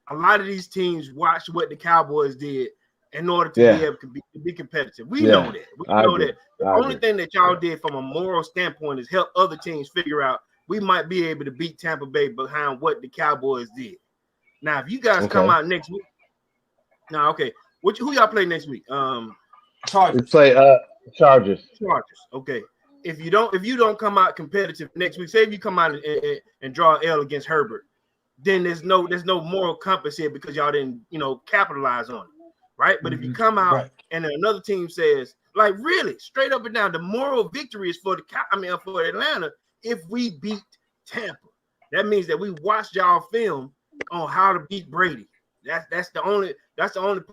Speaker 3: a lot of these teams watched what the Cowboys did in order to be able to be competitive. We know that. We know that. The only thing that y'all did from a moral standpoint is help other teams figure out we might be able to beat Tampa Bay behind what the Cowboys did. Now, if you guys come out next week, who y'all play next week?
Speaker 2: Chargers.
Speaker 4: We play Chargers.
Speaker 3: Chargers. Okay. If you don't come out competitive next week, say if you come out and draw an L against Herbert, then there's no moral compass here because y'all didn't capitalize on it, right? But if you come out and then another team says, like, really straight up and down, the moral victory is for Atlanta. If we beat Tampa, that means that we watched y'all film on how to beat Brady. That's the only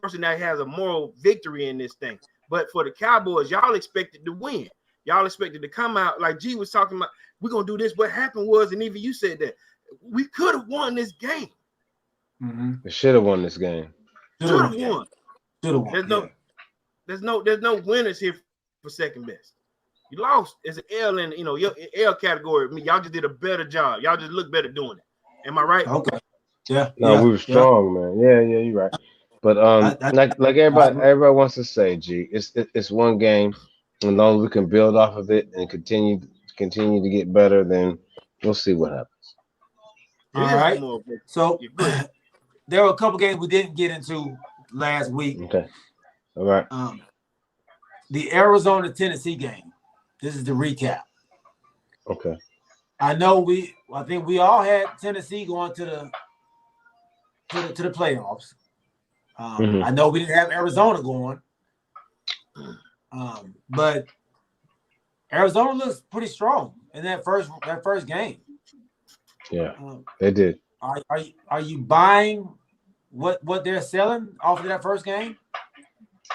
Speaker 3: person that has a moral victory in this thing. But for the Cowboys, y'all expected to win. Y'all expected to come out like G was talking about. We're gonna do this. What happened was, and even you said that we could have won this game.
Speaker 4: We should have won this game.
Speaker 3: Should have won. There's no winners here for second best. You lost as an L in your L category. I mean, y'all just did a better job. Y'all just look better doing it. Am I right?
Speaker 2: Okay. Yeah.
Speaker 4: No, we were strong, man. Yeah, you're right. But like everybody wants to say, G, it's one game. As long as we can build off of it and continue to get better, then we'll see what happens.
Speaker 2: All right. So there were a couple games we didn't get into last week.
Speaker 4: Okay. All right.
Speaker 2: The Arizona-Tennessee game. This is the recap.
Speaker 4: Okay.
Speaker 2: I think we all had Tennessee going to the playoffs. I know we didn't have Arizona going. But Arizona looks pretty strong in that first game.
Speaker 4: Yeah, they did.
Speaker 2: Are you buying what they're selling off of that first game?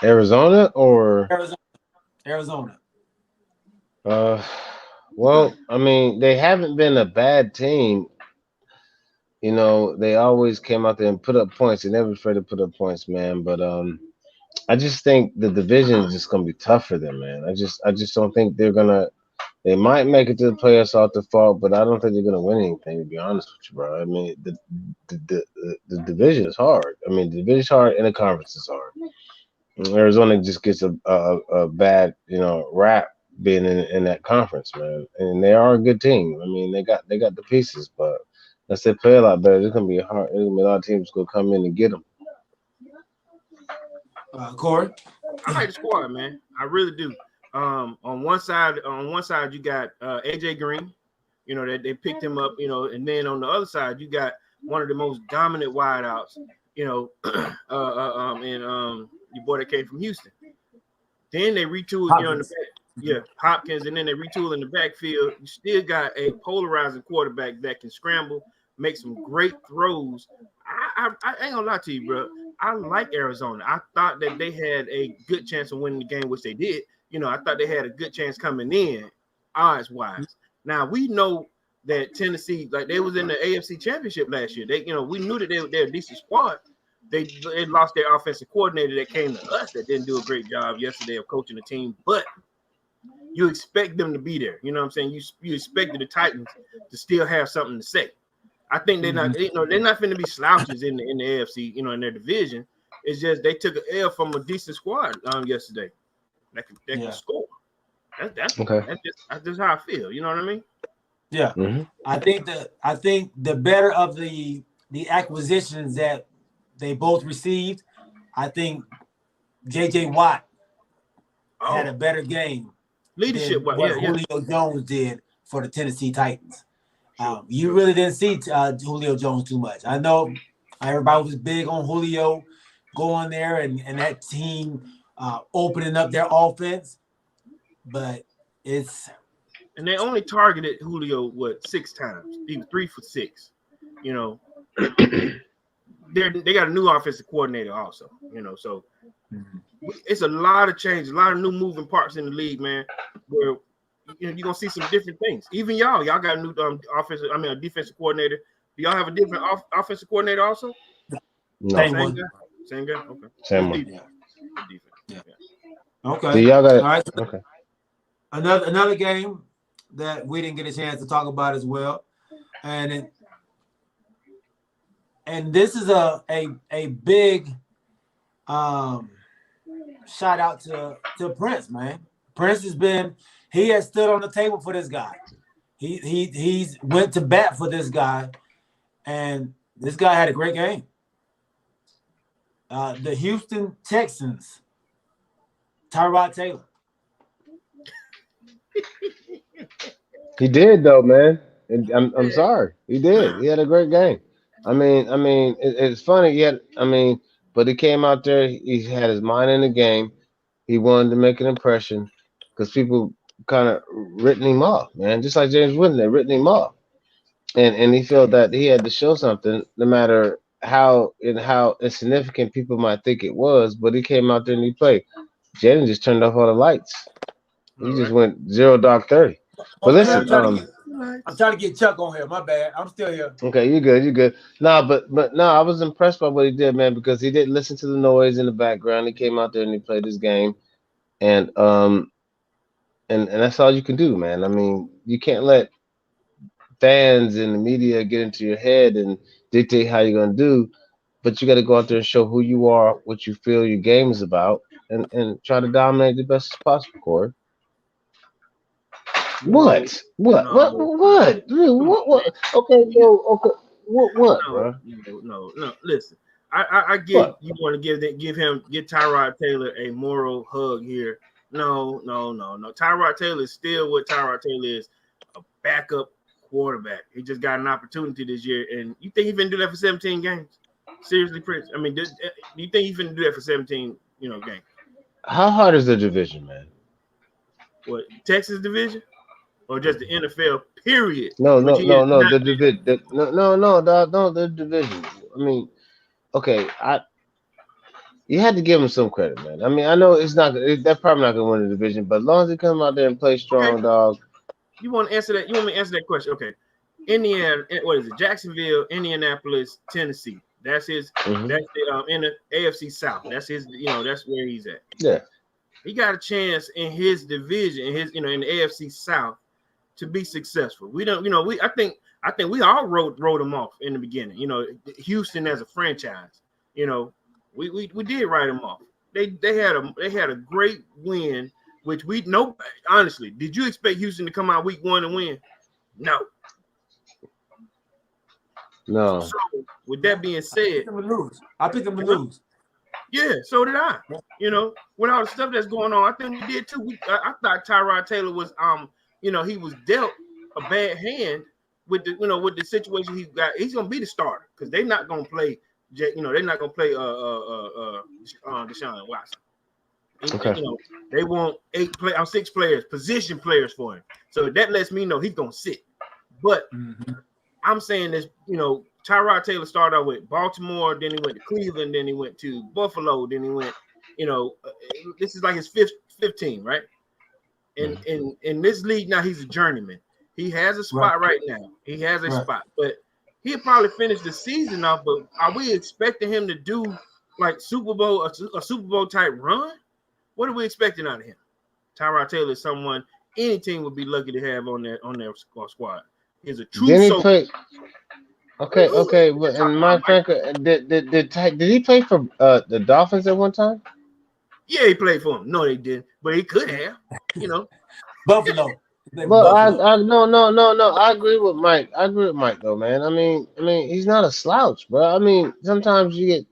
Speaker 4: Arizona or
Speaker 2: Arizona.
Speaker 4: Well, I mean, they haven't been a bad team. They always came out there and put up points. They never afraid to put up points, man. But I just think the division is just gonna be tough for them, man. I just don't think they might make it to the playoffs off default, but I don't think they're gonna win anything, to be honest with you, bro. I mean, the division is hard. I mean, the division is hard and the conference is hard. Arizona just gets a bad, rap being in that conference, man. And they are a good team. I mean, they got the pieces, but unless they play a lot better, it's gonna be hard. There's gonna be a lot of teams gonna come in and get them.
Speaker 2: Corey,
Speaker 3: I like the squad, man. I really do. On one side, you got AJ Green. They picked him up. And then on the other side, you got one of the most dominant wideouts. And your boy that came from Houston. Then they retooled, in the back. Hopkins, and then they retool in the backfield. You still got a polarizing quarterback that can scramble, make some great throws. I ain't gonna lie to you, bro. I like Arizona. I thought that they had a good chance of winning the game, which they did. I thought they had a good chance coming in, odds-wise. Now, we know that Tennessee, like they was in the AFC Championship last year. We knew that they're a decent squad. They lost their offensive coordinator that came to us that didn't do a great job yesterday of coaching the team, but you expect them to be there. You know what I'm saying? You expected the Titans to still have something to say. I think they're not going to be slouches in the AFC, in their division. It's just they took an L from a decent squad yesterday. That can score. That's just how I feel. You know what I mean?
Speaker 2: Yeah.
Speaker 4: Mm-hmm.
Speaker 2: I think the better of the acquisitions that they both received, I think J.J. Watt had a better game
Speaker 3: leadership
Speaker 2: than what Julio Jones did for the Tennessee Titans. You really didn't see Julio Jones too much. I know everybody was big on Julio going there and that team opening up their offense, but
Speaker 3: and they only targeted Julio 6 times. He was 3 for 6. They got a new offensive coordinator also. So it's a lot of change, a lot of new moving parts in the league, man. Where you're gonna see some different things. Even y'all got a new a defensive coordinator. Do y'all have a different offensive coordinator also?
Speaker 4: No.
Speaker 3: Same guy. Okay.
Speaker 4: Same one.
Speaker 3: Defense.
Speaker 2: Yeah. Okay.
Speaker 4: So y'all got
Speaker 2: all right. So
Speaker 4: okay.
Speaker 2: Another game that we didn't get a chance to talk about as well, and this is a big shout out to Prince, man. Prince he has stood on the table for this guy. He's went to bat for this guy, and this guy had a great game. The Houston Texans, Tyrod Taylor.
Speaker 4: He did though, man. And I'm sorry, he did. He had a great game. It's funny. But he came out there. He had his mind in the game. He wanted to make an impression because people kind of written him off, man. Just like James Wooden, they written him off, and he felt that he had to show something, no matter how insignificant people might think it was. But he came out there and he played. Jaden just turned off all the lights. He just went 0 dark 30. But
Speaker 2: Okay,
Speaker 4: listen,
Speaker 2: I'm trying to get Chuck on here. My bad. I'm still here.
Speaker 4: okay, you're good. Nah, but no, I was impressed by what he did, man, because he didn't listen to the noise in the background. He came out there and he played his game, and and that's all you can do, man. I mean, you can't let fans and the media get into your head and dictate how you're gonna do, but you got to go out there and show who you are, what you feel your game is about, and try to dominate the best as possible, Corey. What? What? What? What? Dude, what? Okay, so okay. What, bro?
Speaker 3: No. Listen, I get
Speaker 4: What?
Speaker 3: you want to give Tyrod Taylor a moral hug here. No. Tyrod Taylor is still what Tyrod Taylor is, a backup quarterback. He just got an opportunity this year, and you think he finna do that for 17 games? Seriously, Prince? I mean, do you think he finna do that for 17, games?
Speaker 4: How hard is the division, man?
Speaker 3: What, Texas division? Or just the NFL period?
Speaker 4: No,
Speaker 3: Which
Speaker 4: no,
Speaker 3: he
Speaker 4: no,
Speaker 3: is
Speaker 4: no.
Speaker 3: not.
Speaker 4: The division. No, dog, no, the division. I mean, okay, you had to give him some credit, man. I mean, I know it's not. They're probably not gonna win the division, but as long as he come out there and play
Speaker 3: Okay,
Speaker 4: strong, dog.
Speaker 3: you want to answer that? You want me to answer that question? Okay, Indiana. What is it? Jacksonville, Indianapolis, Tennessee. That's his.
Speaker 4: Hmm.
Speaker 3: That's the in the AFC South. That's his. That's where he's at.
Speaker 4: Yeah.
Speaker 3: He got a chance in his division, in the AFC South, to be successful. We don't. I think we all wrote him off in the beginning. Houston as a franchise. We did write him off. They had a great win, which we know. Honestly, did you expect Houston to come out week 1 and win? No.
Speaker 4: No.
Speaker 3: So with that being said,
Speaker 2: I picked them to lose.
Speaker 3: yeah, so did I. With all the stuff that's going on, I think we did too. I thought Tyrod Taylor was he was dealt a bad hand with the situation he's got. He's gonna be the starter because they're not gonna play. They're not gonna play Deshaun Watson.
Speaker 4: Okay.
Speaker 3: They want 6 players, position players for him. So that lets me know he's gonna sit. But I'm saying this, Tyrod Taylor started out with Baltimore, then he went to Cleveland, then he went to Buffalo, then he went, this is like his 15, right? And in this league now, he's a journeyman. He has a spot right now. He has a spot, but he'll probably finish the season off. But are we expecting him to do like a Super Bowl type run? What are we expecting out of him? Tyrod Taylor is someone any team would be lucky to have on their squad. He's a true soldier.
Speaker 4: Okay, but and Mike Franco did he play for the Dolphins at one time?
Speaker 3: Yeah, he played for him. No, they didn't, but he could have.
Speaker 2: Buffalo.
Speaker 4: Well, no. I agree with Mike. Though, man. I mean, he's not a slouch, bro. I mean, sometimes you get,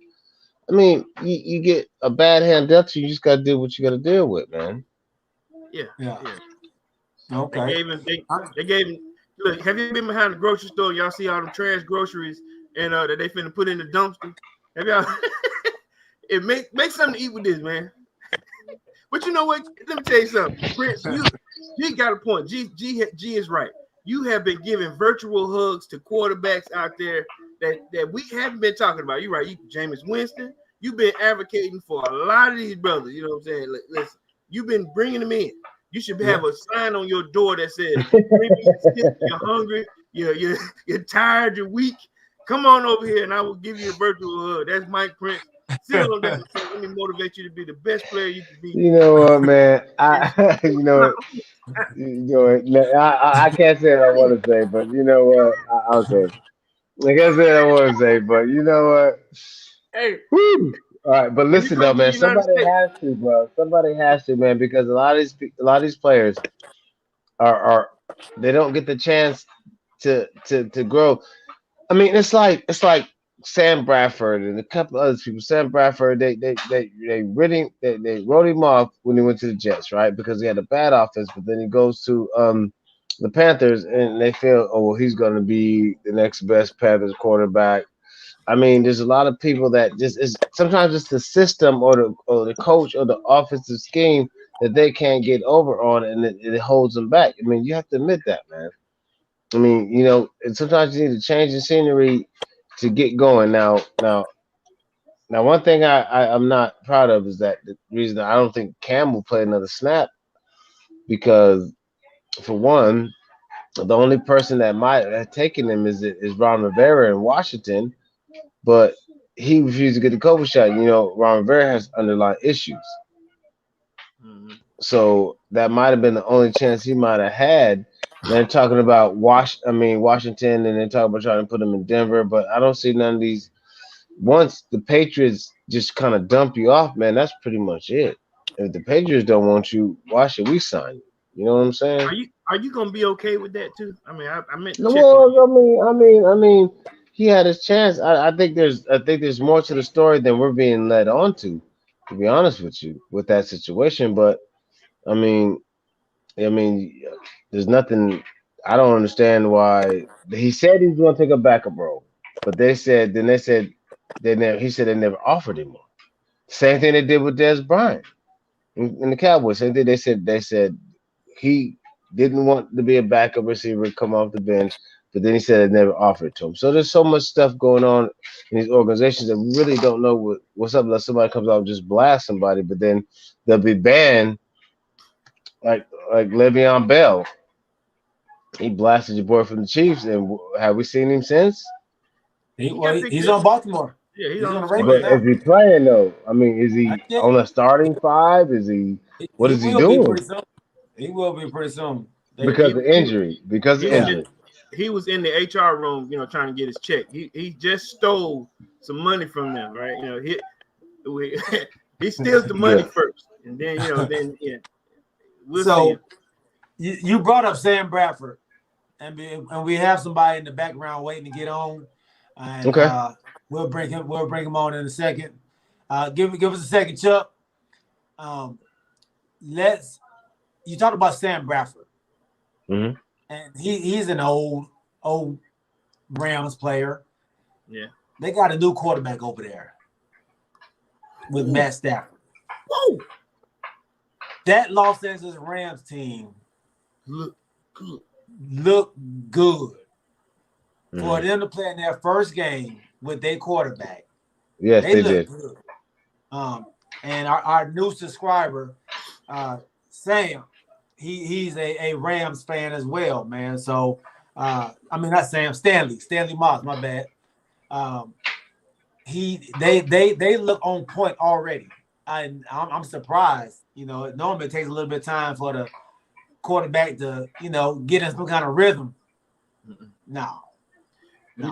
Speaker 4: you get a bad hand dealt to you. You just gotta deal what you gotta deal with, man.
Speaker 3: Yeah.
Speaker 2: Okay.
Speaker 3: They gave him. Look, have you been behind the grocery store? Y'all see all the trash groceries and that they finna put in the dumpster? Have y'all? It make something to eat with this, man. But you know what? Let me tell you something, Prince. You got a point. G is right. You have been giving virtual hugs to quarterbacks out there that we haven't been talking about. You're right. Jameis Winston. You've been advocating for a lot of these brothers. You know what I'm saying? Listen, you've been bringing them in. You should have a sign on your door that says, "You're hungry, you're tired, you're weak. Come on over here, and I will give you a virtual hug." That's Mike Prince. Sit on that. Let me motivate you to be the best player you can be.
Speaker 4: You know what, man? I can't say what I want to say, but you know what? Okay, I can't say what I want to say, but you know what?
Speaker 3: Hey,
Speaker 4: Woo! All right, but
Speaker 3: When you
Speaker 4: listen
Speaker 3: come
Speaker 4: though,
Speaker 3: to the
Speaker 4: man.
Speaker 3: United
Speaker 4: Somebody
Speaker 3: States,
Speaker 4: has to, bro. Somebody has to, man, because a lot of these players are they don't get the chance to grow. I mean, it's like Sam Bradford and a couple other people. Sam Bradford, they wrote him off when he went to the Jets, right? Because he had a bad offense, but then he goes to the Panthers, and they feel, oh well, he's going to be the next best Panthers quarterback. I mean, there's a lot of people that just is sometimes it's the system or the coach or the offensive scheme that they can't get over on, and it holds them back. I mean, you have to admit that, man. I mean, and sometimes you need to change the scenery to get going. Now, one thing I'm not proud of is that the reason I don't think Cam will play another snap because, for one, the only person that might have taken him is Ron Rivera in Washington, but he refused to get the COVID shot. Ron Rivera has underlying issues,
Speaker 3: Mhm.
Speaker 4: so that might have been the only chance he might have had. They're talking about Washington, and they're talking about trying to put him in Denver, but I don't see none of these. Once the Patriots just kind of dump you off, man, that's pretty much it. If the Patriots don't want you, why should we sign you? You know what I'm saying?
Speaker 3: Are you gonna be okay with that too? I mean, I meant to
Speaker 4: No,
Speaker 3: check on you.
Speaker 4: well, I mean, he had his chance. I think there's more to the story than we're being led on to be honest with you, with that situation. But I mean, I mean, there's nothing. I don't understand why he said he's going to take a backup role, but they said they never. He said they never offered him one. Same thing they did with Des Bryant in the Cowboys. Same thing they said he didn't want to be a backup receiver, come off the bench, but then he said it never offered to him. So there's so much stuff going on in these organizations that we really don't know what's up unless somebody comes out and just blast somebody, but then they'll be banned like Le'Veon Bell. He blasted your boy from the Chiefs, and have we seen him since?
Speaker 3: He got picked
Speaker 2: He's
Speaker 3: up.
Speaker 2: on Baltimore.
Speaker 3: Yeah, he's
Speaker 2: He's
Speaker 3: on
Speaker 2: on
Speaker 3: the
Speaker 2: the
Speaker 3: squad.
Speaker 2: Ravens
Speaker 4: But is
Speaker 2: now.
Speaker 4: he playing though? I mean, is
Speaker 2: I
Speaker 4: he
Speaker 2: think
Speaker 4: on a starting five? Is he? What
Speaker 2: he
Speaker 4: is he
Speaker 2: will be
Speaker 4: doing?
Speaker 2: pretty soon. He will be pretty soon.
Speaker 4: Because
Speaker 3: He
Speaker 4: of
Speaker 3: he
Speaker 4: injury. Because of
Speaker 3: he was
Speaker 2: Yeah.
Speaker 3: in
Speaker 4: injury.
Speaker 3: he was in the HR room, trying to get his check. He just stole some money from them, right? He steals the money
Speaker 4: Good.
Speaker 3: first, and then yeah, we'll see him.
Speaker 2: So you brought up Sam Bradford, and we have somebody in the background waiting to get on, and
Speaker 4: Okay.
Speaker 2: we'll bring him on in a second. Give us a second, Chuck. Um, let's you talked about Sam Bradford,
Speaker 4: hmm
Speaker 2: and he's an old Rams player.
Speaker 3: Yeah.
Speaker 2: They got a new quarterback over there with
Speaker 3: Ooh.
Speaker 2: Matt Stafford.
Speaker 3: Whoa,
Speaker 2: That Los Angeles Rams team
Speaker 3: look good.
Speaker 2: looked good for
Speaker 4: hmm
Speaker 2: them to play in their first game with their quarterback.
Speaker 4: Yes,
Speaker 2: They
Speaker 4: they
Speaker 2: look
Speaker 4: did.
Speaker 2: good. And our new subscriber, Sam, he's a Rams fan as well, man. So I mean not Sam, Stanley Moss, my bad. Um, they look on point already. I'm surprised. Normally it takes a little bit of time for the quarterback to get in some kind of rhythm.
Speaker 3: Mm-mm.
Speaker 2: No.
Speaker 3: Let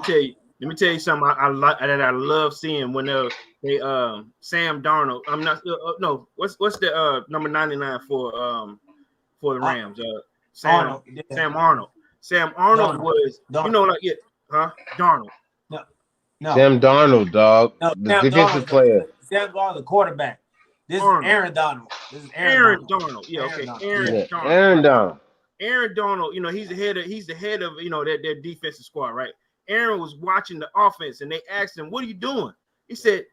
Speaker 3: me tell you something. I love seeing when they Sam Darnold. I'm not no. What's the number 99 for the Rams?
Speaker 2: Arnold, yeah.
Speaker 3: Sam Arnold. Sam Arnold was
Speaker 2: Darnold.
Speaker 3: like Darnold.
Speaker 2: No,
Speaker 4: Sam Darnold, dog. The
Speaker 2: Sam
Speaker 4: defensive
Speaker 2: Darnold.
Speaker 4: player.
Speaker 2: Sam Darnold, the quarterback. This is
Speaker 3: Arnold.
Speaker 2: Aaron Donald.
Speaker 3: Aaron Darnold. Yeah,
Speaker 2: Aaron
Speaker 3: okay.
Speaker 2: Donald.
Speaker 3: Aaron
Speaker 4: Yeah.
Speaker 3: Darnold.
Speaker 4: Aaron Donald.
Speaker 3: Aaron Donald, he's the head of their defensive squad, right? Aaron was watching the offense and they asked him, "What are you doing?" He said,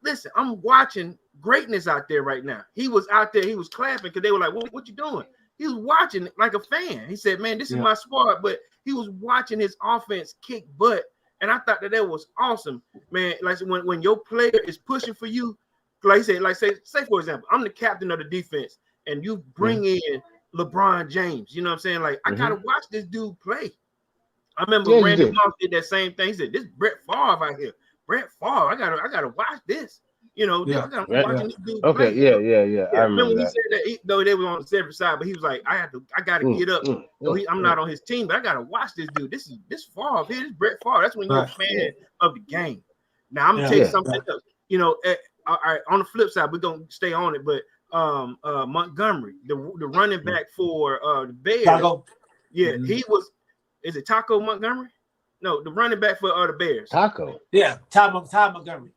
Speaker 3: "Listen, I'm watching greatness out there right now." He was out there, he was clapping because they were like, what you doing? He was watching like a fan. He said, "Man, this is my squad," but he was watching his offense kick butt. And I thought that was awesome, man. Like when your player is pushing for you, like say for example, I'm the captain of the defense and you bring in LeBron James, you know what I'm saying? Like, I gotta watch this dude play. I remember
Speaker 4: Yeah, you
Speaker 3: Randy
Speaker 4: do.
Speaker 3: Moss did that same thing. He said, "This Brett Favre out here. Brett Favre, I gotta watch this. I gotta watching this dude
Speaker 4: Okay,
Speaker 3: play."
Speaker 4: yeah. I
Speaker 3: Remember
Speaker 4: remember
Speaker 3: he
Speaker 4: that.
Speaker 3: said that though they were on the separate side, but he was like, I gotta get up. I'm not on his team, but I gotta watch this dude. This Favre here, this Brett Favre. That's when you're a fan of the game. Now I'm gonna tell you something else. all right, on the flip side, we're gonna stay on it, but Montgomery, the running back for the Bears.
Speaker 2: Taco.
Speaker 3: Yeah, he was. Is it Taco Montgomery? No, the running back for the Bears.
Speaker 4: Taco.
Speaker 2: Yeah, Ty Montgomery.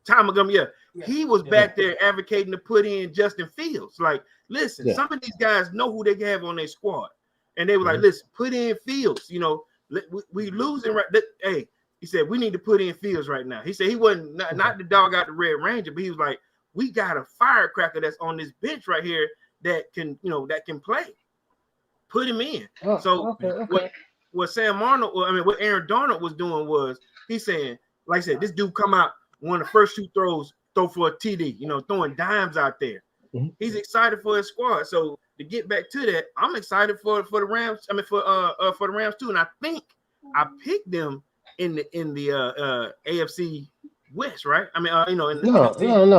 Speaker 3: Ty Montgomery, yeah. He was back there advocating to put in Justin Fields. Like, listen, some of these guys know who they have on their squad, and they were like, listen, put in Fields. You know, we losing right. Hey, he said we need to put in Fields right now. He said he wasn't not the dog out the Red Ranger, but he was like, we got a firecracker that's on this bench right here that can, that can play. Put him in. What Sam Arnold, what Aaron Darnold was doing was he's saying, like I said, this dude come out one of the first 2 throws, throw for a TD, throwing dimes out there. Mm-hmm. He's excited for his squad. So to get back to that, I'm excited for the Rams. For the Rams too, and I think I picked them in the AFC West, right?
Speaker 4: No,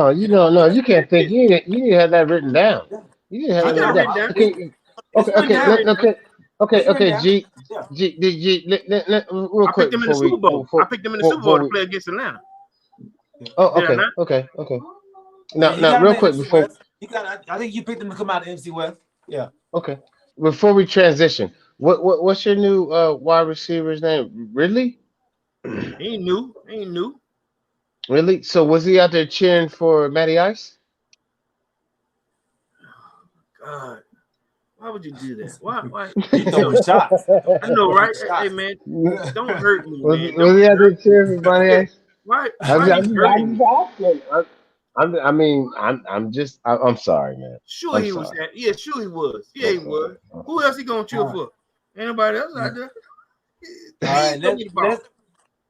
Speaker 4: you can't think. You didn't have that written down. You didn't have that written down. Okay. G. Real quick.
Speaker 3: I picked them in the Super Bowl. I picked them in the Super Bowl to play against Atlanta.
Speaker 4: Oh, okay. Now, real quick before.
Speaker 2: I think you picked them to come out of NFC West. Yeah.
Speaker 4: Okay. Before we transition, what's your new wide receiver's name? Ridley?
Speaker 3: He ain't new.
Speaker 4: Really? So was he out there cheering for Matty Ice?
Speaker 3: God. Why would you do that? Why?
Speaker 2: You throwing shots.
Speaker 3: I know, right? Hey, man, don't hurt me, man.
Speaker 4: Was he out there cheering for Matty Ice?
Speaker 3: Why?
Speaker 4: I'm sorry, man.
Speaker 3: Sure he was. Yeah, sure he was. Yeah, he was. Who else he gonna cheer for? Anybody else out there?
Speaker 2: All right,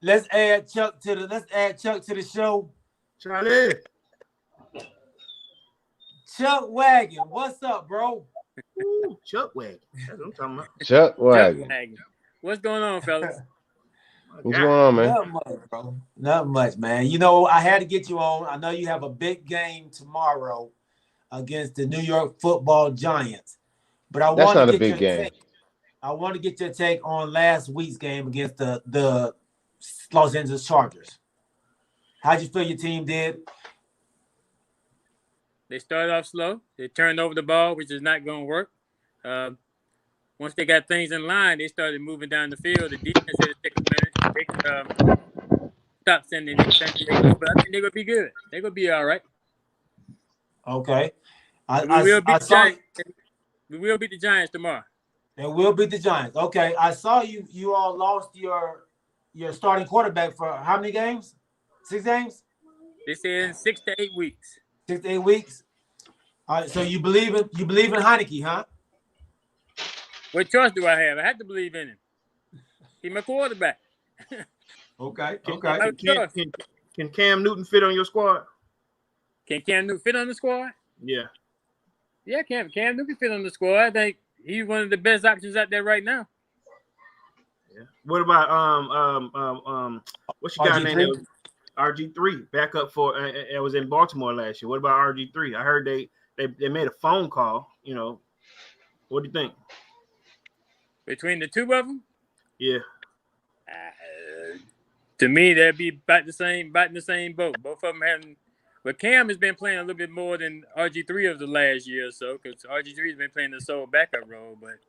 Speaker 2: let's add Chuck to the show.
Speaker 3: Charlie.
Speaker 2: Chuck Wagon, what's up, bro?
Speaker 3: Ooh, Chuck Wagon. That's what I'm talking about.
Speaker 4: Chuck Wagon.
Speaker 6: What's going on, fellas?
Speaker 4: What's going on, man?
Speaker 2: Not much, bro. Not much, man. I had to get you on. I know you have a big game tomorrow against the New York Football Giants, but
Speaker 4: that's not a big game.
Speaker 2: I want to get your take on last week's game against the Los Angeles Chargers. How'd you feel your team did?
Speaker 6: They started off slow. They turned over the ball, which is not going to work. Once they got things in line, they started moving down the field. The defense had to take a minute. They stop sending the extension, but I think they're going to be good. They're going to be all right.
Speaker 2: Okay.
Speaker 6: We will beat the Giants tomorrow.
Speaker 2: They will beat the Giants. Okay. I saw you all lost your starting quarterback for how many games? 6 games?
Speaker 6: They said 6 to 8 weeks.
Speaker 2: 6 to 8 weeks. All right. So you believe in Heineke, huh?
Speaker 6: What choice do I have? I have to believe in him. He's my quarterback.
Speaker 2: Okay.
Speaker 3: Can Cam Newton fit on your squad?
Speaker 6: Can Cam Newton fit on the squad?
Speaker 3: Yeah.
Speaker 6: Yeah, Cam Newton can fit on the squad. I think he's one of the best options out there right now.
Speaker 3: Yeah. What about what's your guy name? RG3 backup for it was in Baltimore last year. What about RG3? I heard they made a phone call. What do you think?
Speaker 6: Between the two of them?
Speaker 3: Yeah.
Speaker 6: To me, that'd be biting the same boat. Both of them having, but Cam has been playing a little bit more than RG3 of the last year or so, because RG3 has been playing the sole backup role. But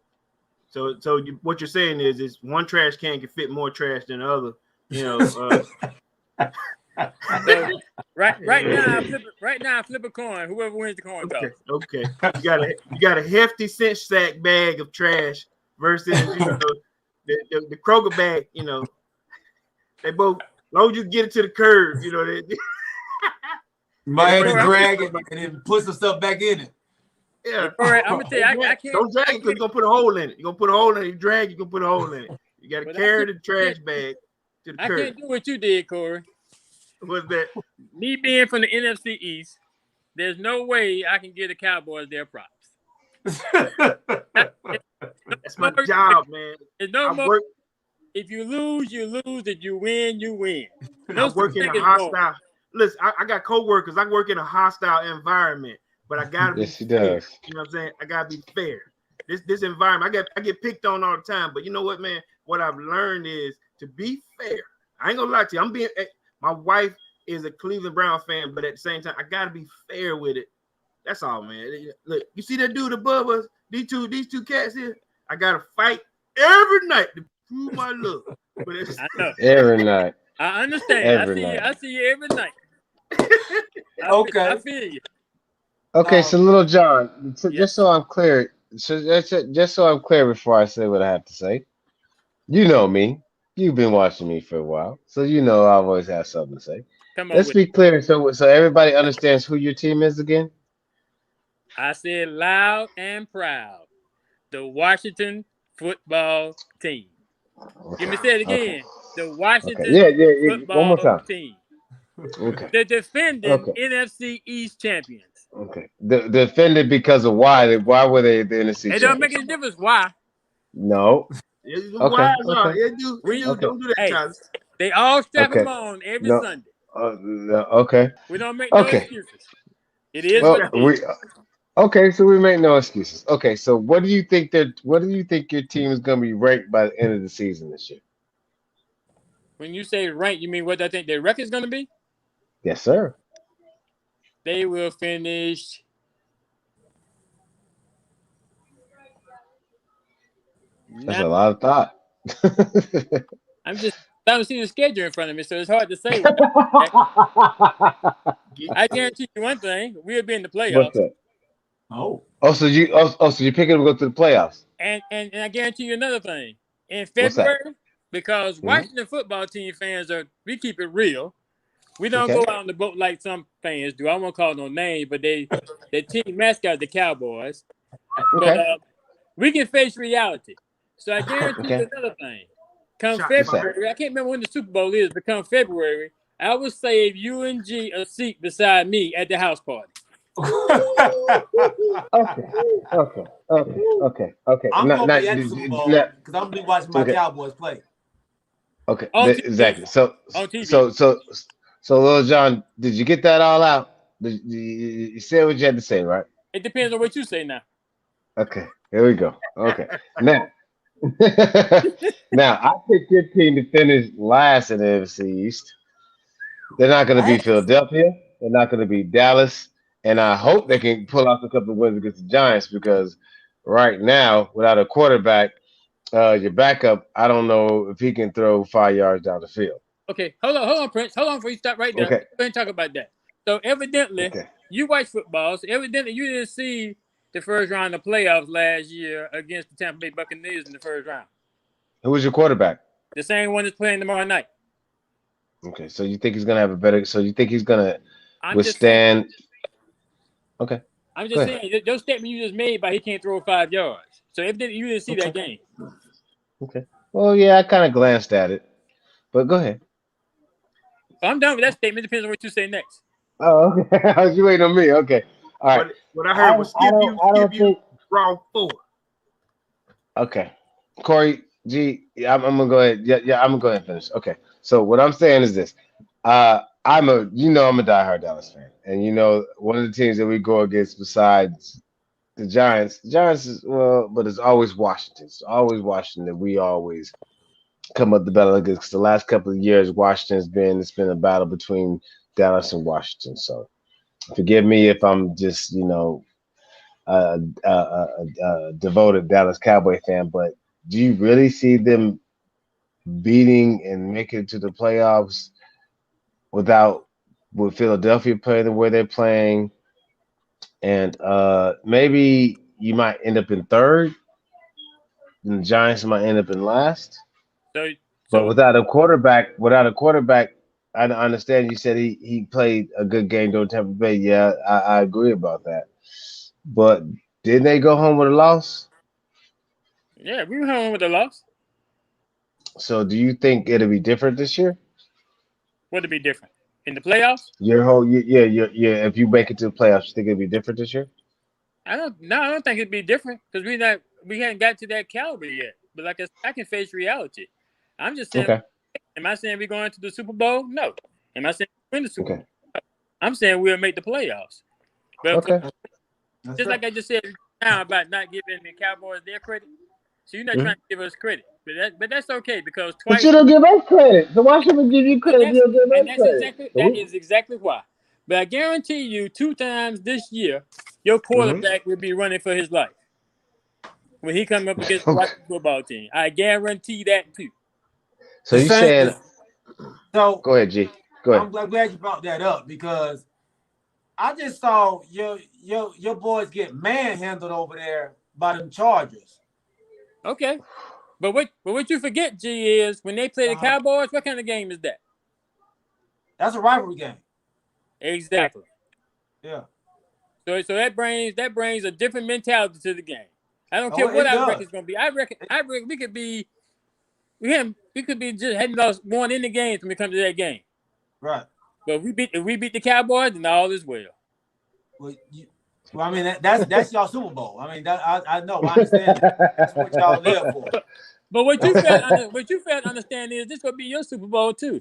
Speaker 3: so what you're saying is one trash can fit more trash than the other.
Speaker 6: So, right now I flip a coin. Whoever wins the coin toss.
Speaker 3: Okay. You got a hefty cinch sack bag of trash versus the Kroger bag. They both, as long as you get it to the curb, they
Speaker 2: might have to drag it and then put some stuff back in it.
Speaker 3: Yeah.
Speaker 6: All right, I'm gonna tell you, I can't.
Speaker 3: Don't drag it because you're gonna put a hole in it. You're gonna put a hole in it. You drag, you're gonna put a hole in it. You got to carry the trash bag to the curb.
Speaker 6: I can't do what you did, Corey.
Speaker 3: What's that?
Speaker 6: Me being from the NFC East, there's no way I can give the Cowboys their props.
Speaker 3: That's my job, man.
Speaker 6: There's no more. If you lose, you lose. If you win, you win. No,
Speaker 3: I work in a hostile. Listen, I got coworkers. I work in a hostile environment, but I gotta be fair. You know what I'm saying? I gotta be fair. This environment, I get picked on all the time. But you know what, man? What I've learned is to be fair. I ain't gonna lie to you. My wife is a Cleveland Brown fan, but at the same time, I gotta be fair with it. That's all, man. Look, you see that dude above us? These two cats here. I gotta fight every night to prove my love. But
Speaker 6: I know.
Speaker 4: Every night.
Speaker 6: I understand.
Speaker 4: Every
Speaker 6: I
Speaker 4: night.
Speaker 6: see you every night.
Speaker 2: Okay.
Speaker 6: I feel you.
Speaker 4: Okay, so Little John,
Speaker 6: Yes.
Speaker 4: just so I'm clear, just so I'm clear before I say what I have to say, you know me. You've been watching me for a while, so you know I always have something to say.
Speaker 6: Come on
Speaker 4: Let's
Speaker 6: with
Speaker 4: be
Speaker 6: it.
Speaker 4: clear, so everybody understands who your team is again.
Speaker 6: I said loud and proud. The Washington football team. Give me say it
Speaker 4: Okay.
Speaker 6: again. The
Speaker 4: Okay.
Speaker 6: Washington
Speaker 4: Yeah. One more
Speaker 6: football
Speaker 4: time.
Speaker 6: team.
Speaker 4: Okay.
Speaker 6: The defending
Speaker 4: Okay.
Speaker 6: NFC East champions.
Speaker 4: Okay. Defended because of why? Why were they the NFC
Speaker 6: It don't make
Speaker 4: champions?
Speaker 6: any difference why.
Speaker 4: No. Okay.
Speaker 3: Why not?
Speaker 4: Okay.
Speaker 3: It do.
Speaker 6: We
Speaker 4: Okay.
Speaker 3: Don't do that,
Speaker 6: hey,
Speaker 3: Charlie.
Speaker 6: they all strap
Speaker 4: Okay.
Speaker 6: them on every
Speaker 4: No.
Speaker 6: Sunday.
Speaker 4: No. Okay.
Speaker 6: We don't make no
Speaker 4: Okay.
Speaker 6: excuses. It is
Speaker 4: Well,
Speaker 6: what it is.
Speaker 4: we okay. So we make no excuses. Okay. So what do you think What do you think your team is going to be ranked by the end of the season this year?
Speaker 6: When you say rank, you mean what I think their record's gonna be?
Speaker 4: Yes, sir.
Speaker 6: They will finish.
Speaker 4: That's
Speaker 6: Not,
Speaker 4: a lot of thought.
Speaker 6: I don't see the schedule in front of me, so it's hard to say. I guarantee you one thing: we'll be in the
Speaker 4: What's
Speaker 6: playoffs.
Speaker 4: that?
Speaker 2: Oh.
Speaker 4: So you're picking to go to the playoffs.
Speaker 6: And I guarantee you another thing: in
Speaker 4: What's that?
Speaker 6: February, because
Speaker 4: Mhm.
Speaker 6: Washington football team fans we keep it real. We don't
Speaker 4: Okay.
Speaker 6: go out on the boat like some fans do. I won't call no name, but their team mascot the Cowboys. But
Speaker 4: Okay.
Speaker 6: we can face reality. So I guarantee you
Speaker 4: Okay.
Speaker 6: another thing. Come
Speaker 3: Shot
Speaker 4: What's that?
Speaker 6: February, I can't remember when the Super Bowl is, but come February, I will save you and G a seat beside me at the house party.
Speaker 4: Okay.
Speaker 2: I'm
Speaker 4: Not,
Speaker 2: gonna
Speaker 4: not,
Speaker 2: be at the Super Bowl
Speaker 4: not,
Speaker 2: because I'm gonna be watching my
Speaker 4: okay.
Speaker 2: Cowboys play.
Speaker 4: Okay.
Speaker 6: On TV.
Speaker 4: Exactly. So,
Speaker 6: On TV.
Speaker 4: Little John, did you get that all out? You said what you had to say, right?
Speaker 6: It depends on what you say now.
Speaker 4: Okay. Here we go. Okay. Now, now I picked your team to finish last in the NFC East. They're not going to be Philadelphia. They're not going to be Dallas. And I hope they can pull off a couple of wins against the Giants because right now, without a quarterback, your backup, I don't know if he can throw 5 yards down the field.
Speaker 6: Okay, hold on, Prince. Hold on before you stop right there.
Speaker 4: Okay.
Speaker 6: Go ahead and talk about that. So evidently,
Speaker 4: Okay.
Speaker 6: you watch football. So evidently, you didn't see the first round of playoffs last year against the Tampa Bay Buccaneers in the first round.
Speaker 4: Who was your quarterback?
Speaker 6: The same one that's playing tomorrow night.
Speaker 4: Okay. So you think he's going to have a better, so you think he's going to
Speaker 6: I'm just saying.
Speaker 4: withstand? Okay.
Speaker 6: I'm
Speaker 4: Go
Speaker 6: just
Speaker 4: ahead.
Speaker 6: saying. Those statement you just made about he can't throw 5 yards. So evidently, you didn't see that game.
Speaker 4: Okay. Well, yeah, I kind of glanced at it, but go ahead.
Speaker 6: So I'm done with that statement. Depends on what you say next.
Speaker 4: Oh, okay. You waiting on me? Okay. All right.
Speaker 3: What I heard was
Speaker 4: I don't think.
Speaker 3: wrong 4.
Speaker 4: Okay, Corey G, I'm gonna go ahead. Yeah, I'm gonna go ahead and finish. Okay, so what I'm saying is this: I'm a diehard Dallas fan, and one of the teams that we go against besides the Giants is but it's always Washington. It's always Washington. We always come up the battle against. 'Cause the last couple of years, it's been a battle between Dallas and Washington. So forgive me if I'm just a devoted Dallas Cowboy fan, but do you really see them beating and making it to the playoffs with Philadelphia playing the way they're playing? And maybe you might end up in third, and the Giants might end up in last. But without a quarterback, I understand you said he played a good game during Tampa Bay. Yeah, I agree about that. But didn't they go home with a loss?
Speaker 6: Yeah, we went home with a loss.
Speaker 4: So do you think it'll be different this year?
Speaker 6: Would it be different in the playoffs?
Speaker 4: Yeah. If you make it to the playoffs, you think it'll be different this year?
Speaker 6: I don't think it'd be different because we hadn't got to that caliber yet. But like I can face reality. I'm just saying.
Speaker 4: Okay.
Speaker 6: Am I saying we're going to the Super Bowl? No. Am I saying we win the Super
Speaker 4: Okay.
Speaker 6: Bowl? I'm saying we'll make the playoffs. But
Speaker 4: Okay.
Speaker 6: just like I just said now about not giving the Cowboys their credit. So you're not trying to give us credit, but that's okay because
Speaker 4: But
Speaker 6: twice.
Speaker 4: you don't give us credit. So why should we give you credit if you don't give us credit?
Speaker 6: That is exactly why. But I guarantee you, 2 times this year, your quarterback will be running for his life when he comes up against the Washington football team. I guarantee that too.
Speaker 4: So you saying?
Speaker 2: So
Speaker 4: go ahead, G. Go ahead.
Speaker 2: I'm glad you brought that up because I just saw your boys get manhandled over there by them Chargers.
Speaker 6: Okay, but what you forget, G, is when they play the Cowboys, what kind of game is that?
Speaker 2: That's a rivalry game.
Speaker 6: Exactly.
Speaker 2: Yeah.
Speaker 6: So that brings a different mentality to the game. I don't care what our record's gonna be. I reckon we could be just hadn't lost one in the games when it comes to that game.
Speaker 2: Right.
Speaker 6: But if we beat the Cowboys, then all is well.
Speaker 2: Well, I mean that's y'all Super Bowl. I mean I know, I understand that. That's what y'all live for.
Speaker 6: But what you fail to understand is this gonna be your Super Bowl too.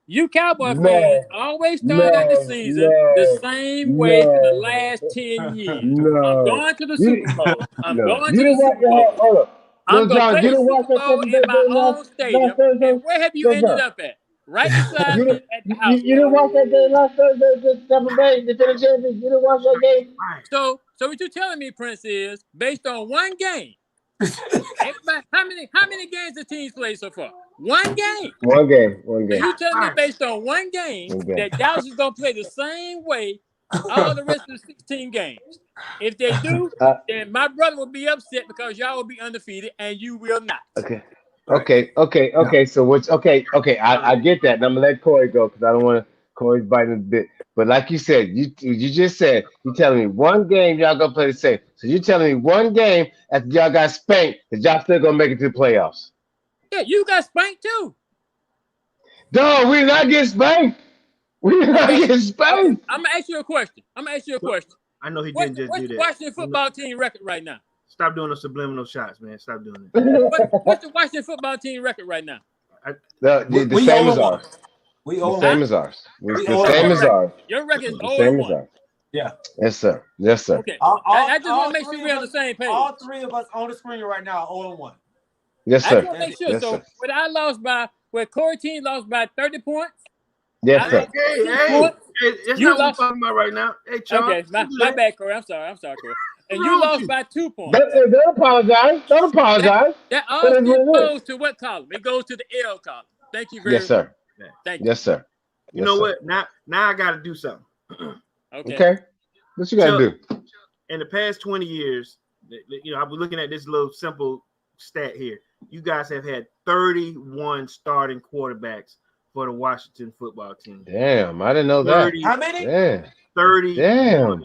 Speaker 6: You Cowboy fans always start out the season the same way for the last 10 years. I'm going to the Super Bowl. I'm going to the Super Bowl. I'm going to play the Super Bowl in my own stadium. And where have you ended up at? Right beside me at the house.
Speaker 4: You didn't watch that game last Thursday, the Tampa Bay, the champions. You didn't watch that game.
Speaker 6: So what you're telling me, Prince, is based on one game. How many games the teams played so far? One game.
Speaker 4: One game.
Speaker 6: So you telling me based on one game that Dallas is gonna play the same way all the rest of the 16 games? If they do, then my brother will be upset because y'all will be undefeated and you will not.
Speaker 4: Okay. So what's okay? I get that. And I'm gonna let Corey go because I don't want Corey's biting a bit. But like you said, you just said you telling me one game y'all gonna play the same. So you telling me one game after y'all got spanked that y'all still gonna make it to the playoffs?
Speaker 6: Yeah, you got spanked too.
Speaker 4: No, we not get spanked. We not get spanked.
Speaker 6: I'm gonna ask you a question.
Speaker 3: I know he didn't just do that.
Speaker 6: What's the Washington football team record right now?
Speaker 3: Stop doing the subliminal shots, man. Stop doing it.
Speaker 6: What's the Washington football team record right now?
Speaker 4: The same as ours.
Speaker 2: The
Speaker 4: same as ours. The same as ours.
Speaker 6: Your record is
Speaker 4: The same as
Speaker 6: 0-1.
Speaker 4: ours.
Speaker 2: Yeah.
Speaker 4: Yes, sir. Yes, sir.
Speaker 6: Okay. I just want to make sure we're on the same page.
Speaker 2: All three of us on the screen right now are 0-1.
Speaker 4: Yes, sir.
Speaker 6: I just want to make sure.
Speaker 4: Yes,
Speaker 6: so
Speaker 4: sir.
Speaker 6: when Corey team lost by 30 points.
Speaker 4: Yes, sir.
Speaker 3: Hey, that's not what we're talking about right now. Hey, Charles.
Speaker 6: Okay, my bad, Corey. I'm sorry, Corey. And you lost by 2 points.
Speaker 4: Don't apologize. Don't apologize.
Speaker 6: That all still goes to what column? It goes to the L column. Thank you very much.
Speaker 4: Yes, sir.
Speaker 6: Thank you.
Speaker 4: Yes, sir.
Speaker 3: You know what? Now I got to do something.
Speaker 4: Okay. What you got to do?
Speaker 3: In the past 20 years, I was looking at this little simple stat here. You guys have had 31 starting quarterbacks for the Washington football team.
Speaker 4: Damn, I didn't know that.
Speaker 2: How many?
Speaker 4: Damn.
Speaker 3: 30.
Speaker 4: Damn.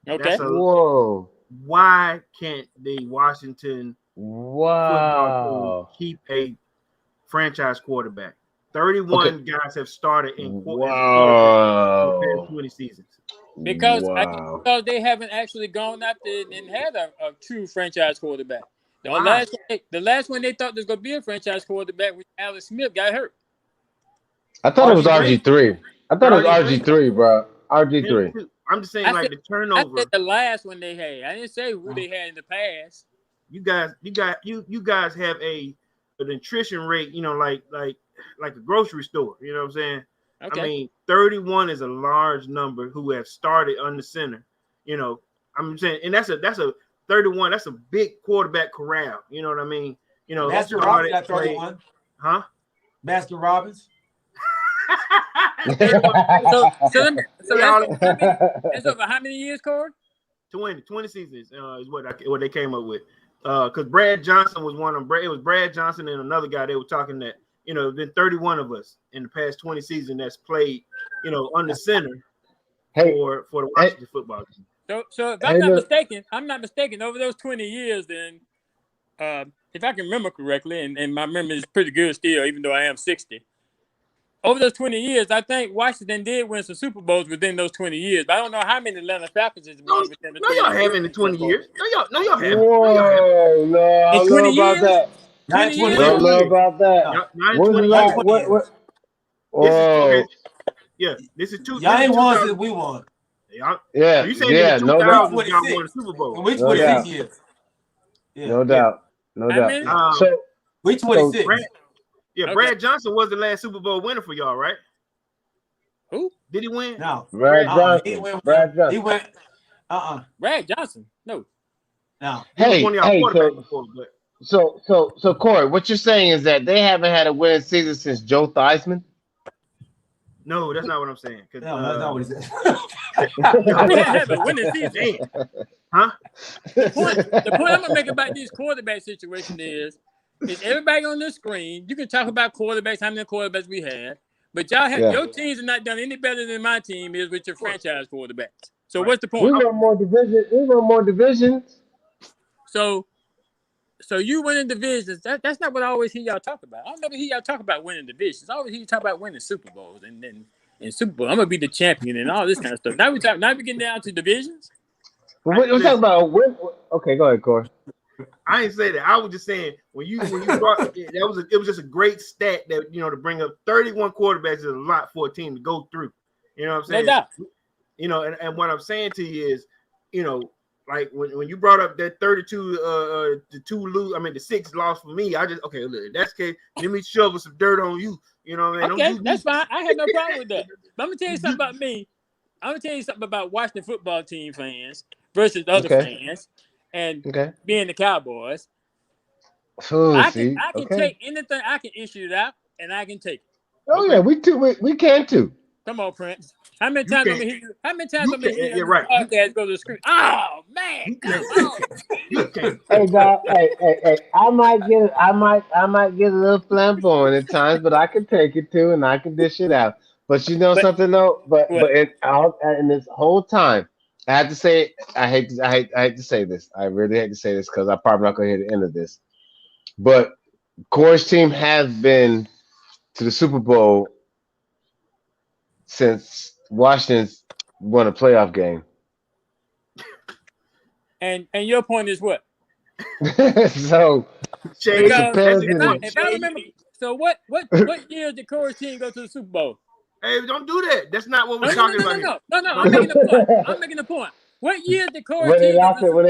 Speaker 6: Okay.
Speaker 4: Whoa.
Speaker 3: Why can't the Washington football team keep a franchise quarterback? 31 guys have started in the past 20 seasons.
Speaker 6: Because they haven't actually gone after and had a true franchise quarterback. The last one they thought there was going to be a franchise quarterback was Alex Smith got hurt.
Speaker 4: I thought it was RG3. I thought it was RG3, bro. RG3.
Speaker 3: I'm just saying, the turnover.
Speaker 6: I said the last one they had. I didn't say who they had in the past.
Speaker 3: You guys have an attrition rate, like a grocery store. You know what I'm saying?
Speaker 6: Okay.
Speaker 3: I mean, 31 is a large number who have started under center. I'm saying, and that's a 31. That's a big quarterback corral. You know what I mean?
Speaker 2: Baskin Robbins got 31.
Speaker 3: Huh?
Speaker 2: Baskin Robbins.
Speaker 6: So how many years, Corey?
Speaker 3: 20 seasons is what they came up with. Because Brad Johnson was one of them. It was Brad Johnson and another guy. They were talking that been 31 of us in the past 20 seasons that's played under center for the Washington football team.
Speaker 6: So if I'm not mistaken, over those 20 years, then if I can remember correctly, and my memory is pretty good still, even though I am 60. Over those 20 years, I think Washington did win some Super Bowls within those 20 years. But I don't know how many Atlanta Falcons has won within the 20 years.
Speaker 3: No, y'all haven't in 20 years. No, y'all haven't.
Speaker 4: Whoa, no, I don't know about that.
Speaker 6: 20 years?
Speaker 4: I don't know about that.
Speaker 3: Not in 20 years.
Speaker 4: What?
Speaker 3: Oh. This is two.
Speaker 2: Y'all ain't won since we won.
Speaker 3: Yeah. You saying in the 2000s y'all won the Super Bowl?
Speaker 2: And we 26 years.
Speaker 4: No doubt. No
Speaker 6: How
Speaker 4: doubt.
Speaker 6: many?
Speaker 4: So
Speaker 2: We 26.
Speaker 3: Brad, Brad Johnson was the last Super Bowl winner for y'all, right?
Speaker 6: Who?
Speaker 3: Did he win?
Speaker 2: No.
Speaker 4: Brad
Speaker 2: He
Speaker 4: Johnson.
Speaker 2: went.
Speaker 4: Brad Johnson.
Speaker 2: He went.
Speaker 6: Brad Johnson. No.
Speaker 2: No.
Speaker 3: He was one of y'all quarterbacks before, but
Speaker 4: So Corey, what you're saying is that they haven't had a winning season since Joe Theismann?
Speaker 3: no, that's not what I'm saying.
Speaker 2: No, that's not what he said.
Speaker 6: We didn't have a winning season.
Speaker 3: Huh?
Speaker 6: The point I'm gonna make about this quarterback situation is everybody on the screen. You can talk about quarterbacks, how many quarterbacks we had, but y'all have your teams have not done any better than my team is with your franchise quarterbacks. So what's the point?
Speaker 4: We won more divisions. We won more divisions.
Speaker 6: So you winning divisions. That's not what I always hear y'all talk about. I don't never hear y'all talk about winning divisions. I always hear you talk about winning Super Bowls and then in Super Bowl, I'm gonna be the champion and all this kind of stuff. Now we getting down to divisions.
Speaker 4: We're talking about a win. Okay, go ahead, Corey.
Speaker 3: I ain't say that. I was just saying when you brought it was just a great stat that to bring up 31 quarterbacks is a lot for a team to go through. You know what I'm saying?
Speaker 6: No doubt.
Speaker 3: And what I'm saying to you is, like when you brought up that 32 the 6 loss for me, I just look, in that case, let me shovel some dirt on you. You know what I mean?
Speaker 6: Okay, that's fine. I had no problem with that. But I'm gonna tell you something about me. I'm gonna tell you something about Washington football team fans versus other fans and being the Cowboys. I can take anything. I can issue it out and I can take it.
Speaker 4: Oh yeah, we can too.
Speaker 6: Come on, Prince. How many times I'm gonna hear you? How many times I'm gonna hear you?
Speaker 3: Right.
Speaker 6: Podcast go to the screen. Oh man, come on.
Speaker 4: Hey, dog. Hey. I might get a little flamboyant at times, but I can take it too, and I can dish it out. But you know something though. But in this whole time, I have to say, I hate to say this. I really hate to say this because I'm probably not gonna hear the end of this. But Corey's team has been to the Super Bowl since Washington's won a playoff game.
Speaker 6: And your point is what?
Speaker 4: So
Speaker 6: if I remember, so what year did Corey's team go to the Super Bowl?
Speaker 3: Hey, don't do that. That's not what we're talking about.
Speaker 6: No. I'm making a point. What year did Corey's team go to the Super Bowl?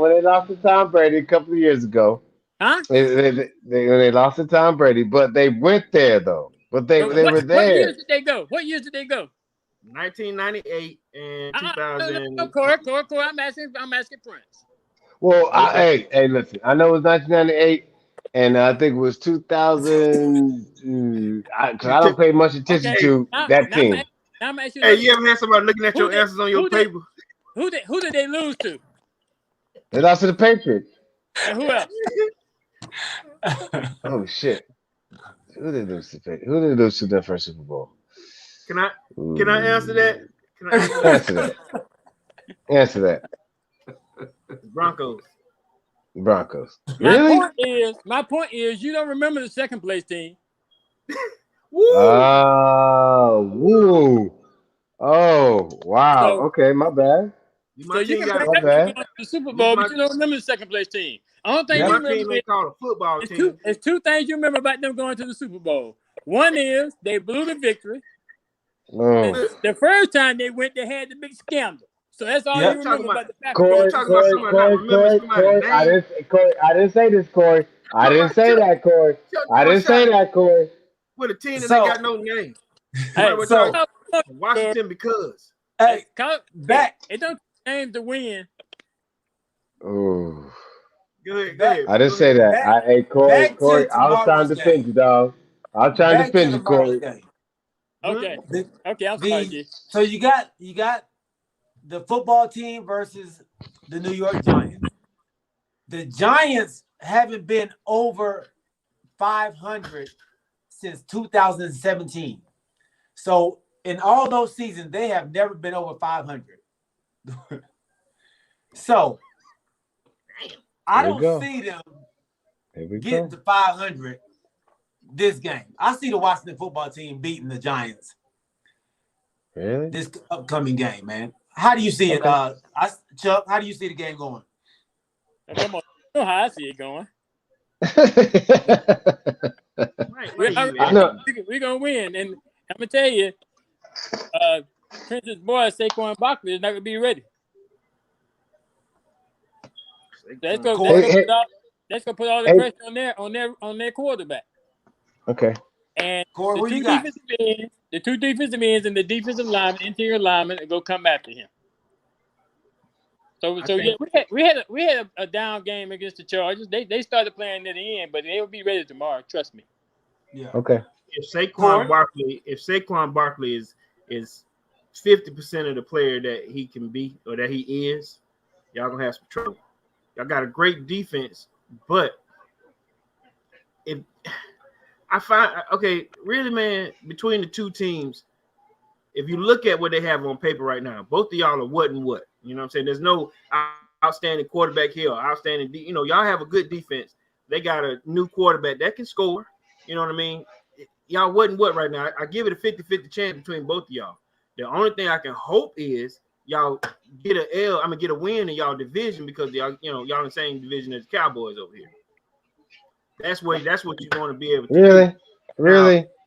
Speaker 4: When they lost to Tom Brady a couple of years ago.
Speaker 6: Huh?
Speaker 4: They lost to Tom Brady, but they went there though. But they were there.
Speaker 6: What years did they go?
Speaker 3: 1998 and 2000.
Speaker 6: No, Corey, I'm asking Prince.
Speaker 4: Well, hey, listen. I know it was 1998, and I think it was 2000. Because I don't pay much attention to that team.
Speaker 3: Hey, you ever had somebody looking at your answers on your paper?
Speaker 6: Who did they lose to?
Speaker 4: They lost to the Patriots.
Speaker 6: And who else?
Speaker 4: Oh shit! Who did they lose to? Who did they lose to their first Super Bowl?
Speaker 3: Can I answer that? Can I
Speaker 4: answer that?
Speaker 3: Broncos.
Speaker 4: Really?
Speaker 6: My point is, you don't remember the second place team.
Speaker 3: Woo!
Speaker 4: Oh, wow. So, okay, my bad.
Speaker 6: So you can remember the Super Bowl, but you don't remember the second place team. I don't think you remember.
Speaker 3: Team called a football team.
Speaker 6: It's two things you remember about them going to the Super Bowl. One is they blew the victory. The first time they went, they had the big scandal. So that's all you remember about the Packers.
Speaker 4: Corey, I didn't say this, Corey. I didn't say that, Corey.
Speaker 3: With a team that ain't got no name. Washington because.
Speaker 2: Hey,
Speaker 6: back. It don't name to win.
Speaker 4: Oh.
Speaker 3: Go ahead.
Speaker 4: I didn't say that. Corey, I was trying to defend you, dog. I was trying to defend you, Corey.
Speaker 6: Okay. I'm sorry.
Speaker 2: So you got the football team versus the New York Giants. The Giants haven't been over 500 since 2017. So in all those seasons, they have never been over 500. So I don't see them getting to 500 this game. I see the Washington football team beating the Giants.
Speaker 4: Really?
Speaker 2: This upcoming game, man. How do you see it, Chuck? How do you see the game going?
Speaker 6: Come on, you know how I see it going. We're gonna win, and I'm gonna tell you, Prince's boy Saquon Barkley is not gonna be ready. That's
Speaker 3: Saquon.
Speaker 6: gonna put all the
Speaker 4: Hey.
Speaker 6: pressure on their quarterback.
Speaker 4: Okay.
Speaker 6: And
Speaker 2: Corey,
Speaker 6: the
Speaker 2: who you
Speaker 6: two
Speaker 2: got?
Speaker 6: defensive ends and the defensive lineman, interior lineman, are gonna come after him. So yeah, we had a down game against the Chargers. They started playing near the end, but they'll be ready tomorrow. Trust me.
Speaker 2: Yeah.
Speaker 4: Okay.
Speaker 3: If Saquon
Speaker 2: Corey?
Speaker 3: Barkley is 50% of the player that he can be or that he is, y'all gonna have some trouble. Y'all got a great defense, but if I find really, man, between the two teams, if you look at what they have on paper right now, both of y'all are what and what. You know what I'm saying? There's no outstanding quarterback here or outstanding. Y'all have a good defense. They got a new quarterback that can score. You know what I mean? Y'all wasn't what right now. I give it a 50-50 chance between both of y'all. The only thing I can hope is y'all get a win in y'all division because y'all in the same division as the Cowboys over here. That's what you want to be able to do.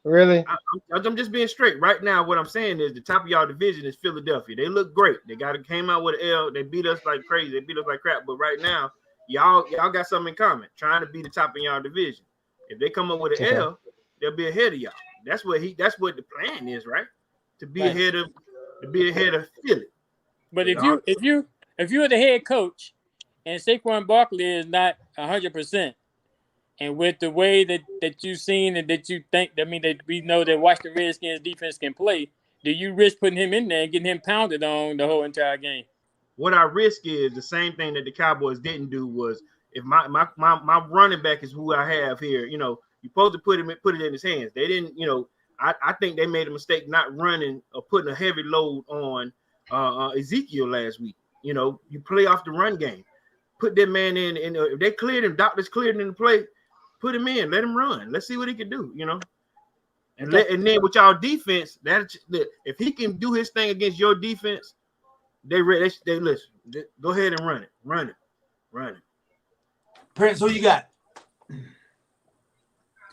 Speaker 4: Really?
Speaker 3: I'm just being straight. Right now, what I'm saying is the top of y'all division is Philadelphia. They look great. They came out with an L. They beat us like crazy. They beat us like crap. But right now, y'all got something in common. Trying to be the top in y'all division. If they come up with an L, they'll be ahead of y'all. That's what the plan is, right? To be ahead of Philly.
Speaker 6: But if you're the head coach and Saquon Barkley is not 100%, and with the way that you've seen and that you think, that we know that Washington Redskins defense can play, do you risk putting him in there and getting him pounded on the whole entire game?
Speaker 3: What I risk is the same thing that the Cowboys didn't do was if my running back is who I have here, you're supposed to put it in his hands. They didn't, I think they made a mistake not running or putting a heavy load on Ezekiel last week. You play off the run game. Put that man in, and if they cleared him, doctors cleared him to play, put him in, let him run. Let's see what he can do, And then with y'all defense, if he can do his thing against your defense, they listen. Go ahead and run it.
Speaker 2: Prince, who you got?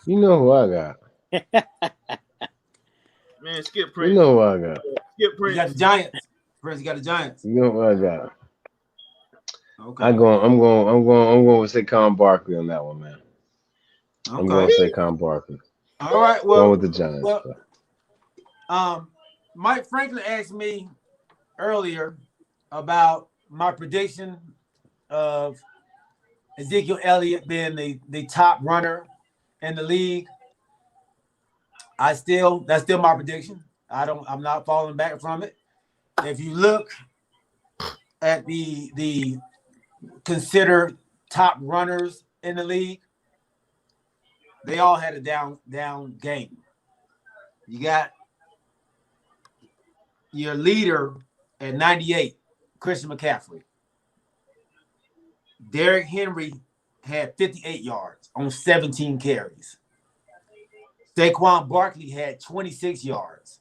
Speaker 4: You know who I got.
Speaker 3: Man, skip Prince.
Speaker 4: You know who I got.
Speaker 3: Skip Prince.
Speaker 2: You got the Giants. Prince, you got the Giants.
Speaker 4: You know who I got.
Speaker 2: Okay.
Speaker 4: I'm going with Saquon Barkley on that one, man.
Speaker 2: Okay.
Speaker 4: I'm going to Saquon Barkley.
Speaker 2: All right. Well,
Speaker 4: going with the Giants.
Speaker 2: Well, Mike Franklin asked me earlier about my prediction of Ezekiel Elliott being the top runner in the league. That's still my prediction. I'm not falling back from it. If you look at the considered top runners in the league, they all had a down game. You got your leader at 98, Christian McCaffrey. Derrick Henry had 58 yards on 17 carries. Saquon Barkley had 26 yards.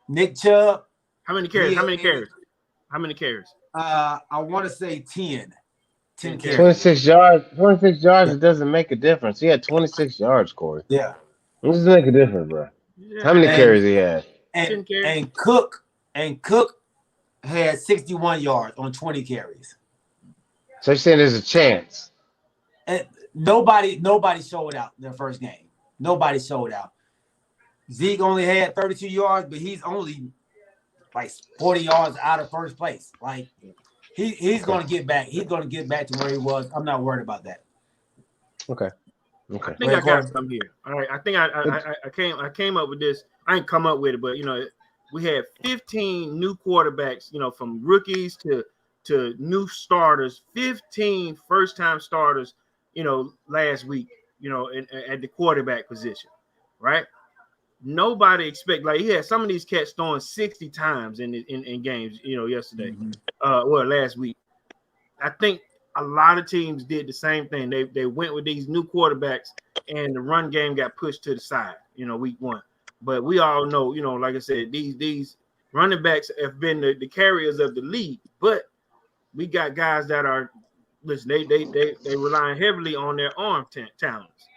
Speaker 2: Nick Chubb.
Speaker 3: How many carries? How many carries?
Speaker 2: I want to say 10. 10 carries.
Speaker 4: 26 yards. 26 yards.
Speaker 2: Yeah.
Speaker 4: It doesn't make a difference. He had 26 yards, Corey.
Speaker 2: Yeah.
Speaker 4: It doesn't make a difference, bro.
Speaker 3: Yeah.
Speaker 4: How many carries he had?
Speaker 2: And Cook had 61 yards on 20 carries.
Speaker 4: So you're saying there's a chance?
Speaker 2: And nobody showed out in their first game. Nobody showed out. Zeke only had 32 yards, but he's only like 40 yards out of first place. Like he's going to get back. He's going to get back to where he was. I'm not worried about that.
Speaker 4: Okay.
Speaker 3: I think I got some here. All right. I think I came up with this. I ain't come up with it, but we had 15 new quarterbacks, from rookies to new starters, 15 first-time starters, last week, at the quarterback position, right? Nobody he had some of these cats throwing 60 times in games, yesterday, last week. I think a lot of teams did the same thing. They went with these new quarterbacks, and the run game got pushed to the side, week one. But we all know, like I said, these running backs have been the carriers of the league. But we got guys that are, listen, they relying heavily on their arm talents.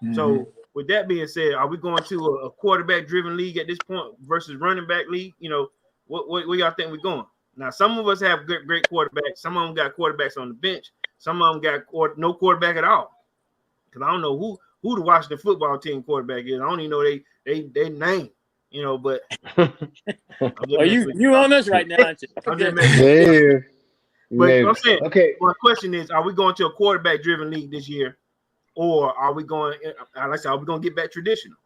Speaker 3: Mm-hmm. So with that being said, are we going to a quarterback-driven league at this point versus running back league? What y'all think we're going? Now, some of us have great quarterbacks. Some of them got quarterbacks on the bench. Some of them got no quarterback at all. Because I don't know who the Washington football team quarterback is. I don't even know they name. You know, but
Speaker 6: Oh, you on us right now, aren't you?
Speaker 3: I'm just messing.
Speaker 4: Yeah.
Speaker 3: But
Speaker 4: Maybe.
Speaker 3: I'm saying,
Speaker 4: Okay.
Speaker 3: my question is, are we going to a quarterback-driven league this year, or are we going? Like I said, are we going to get back traditional?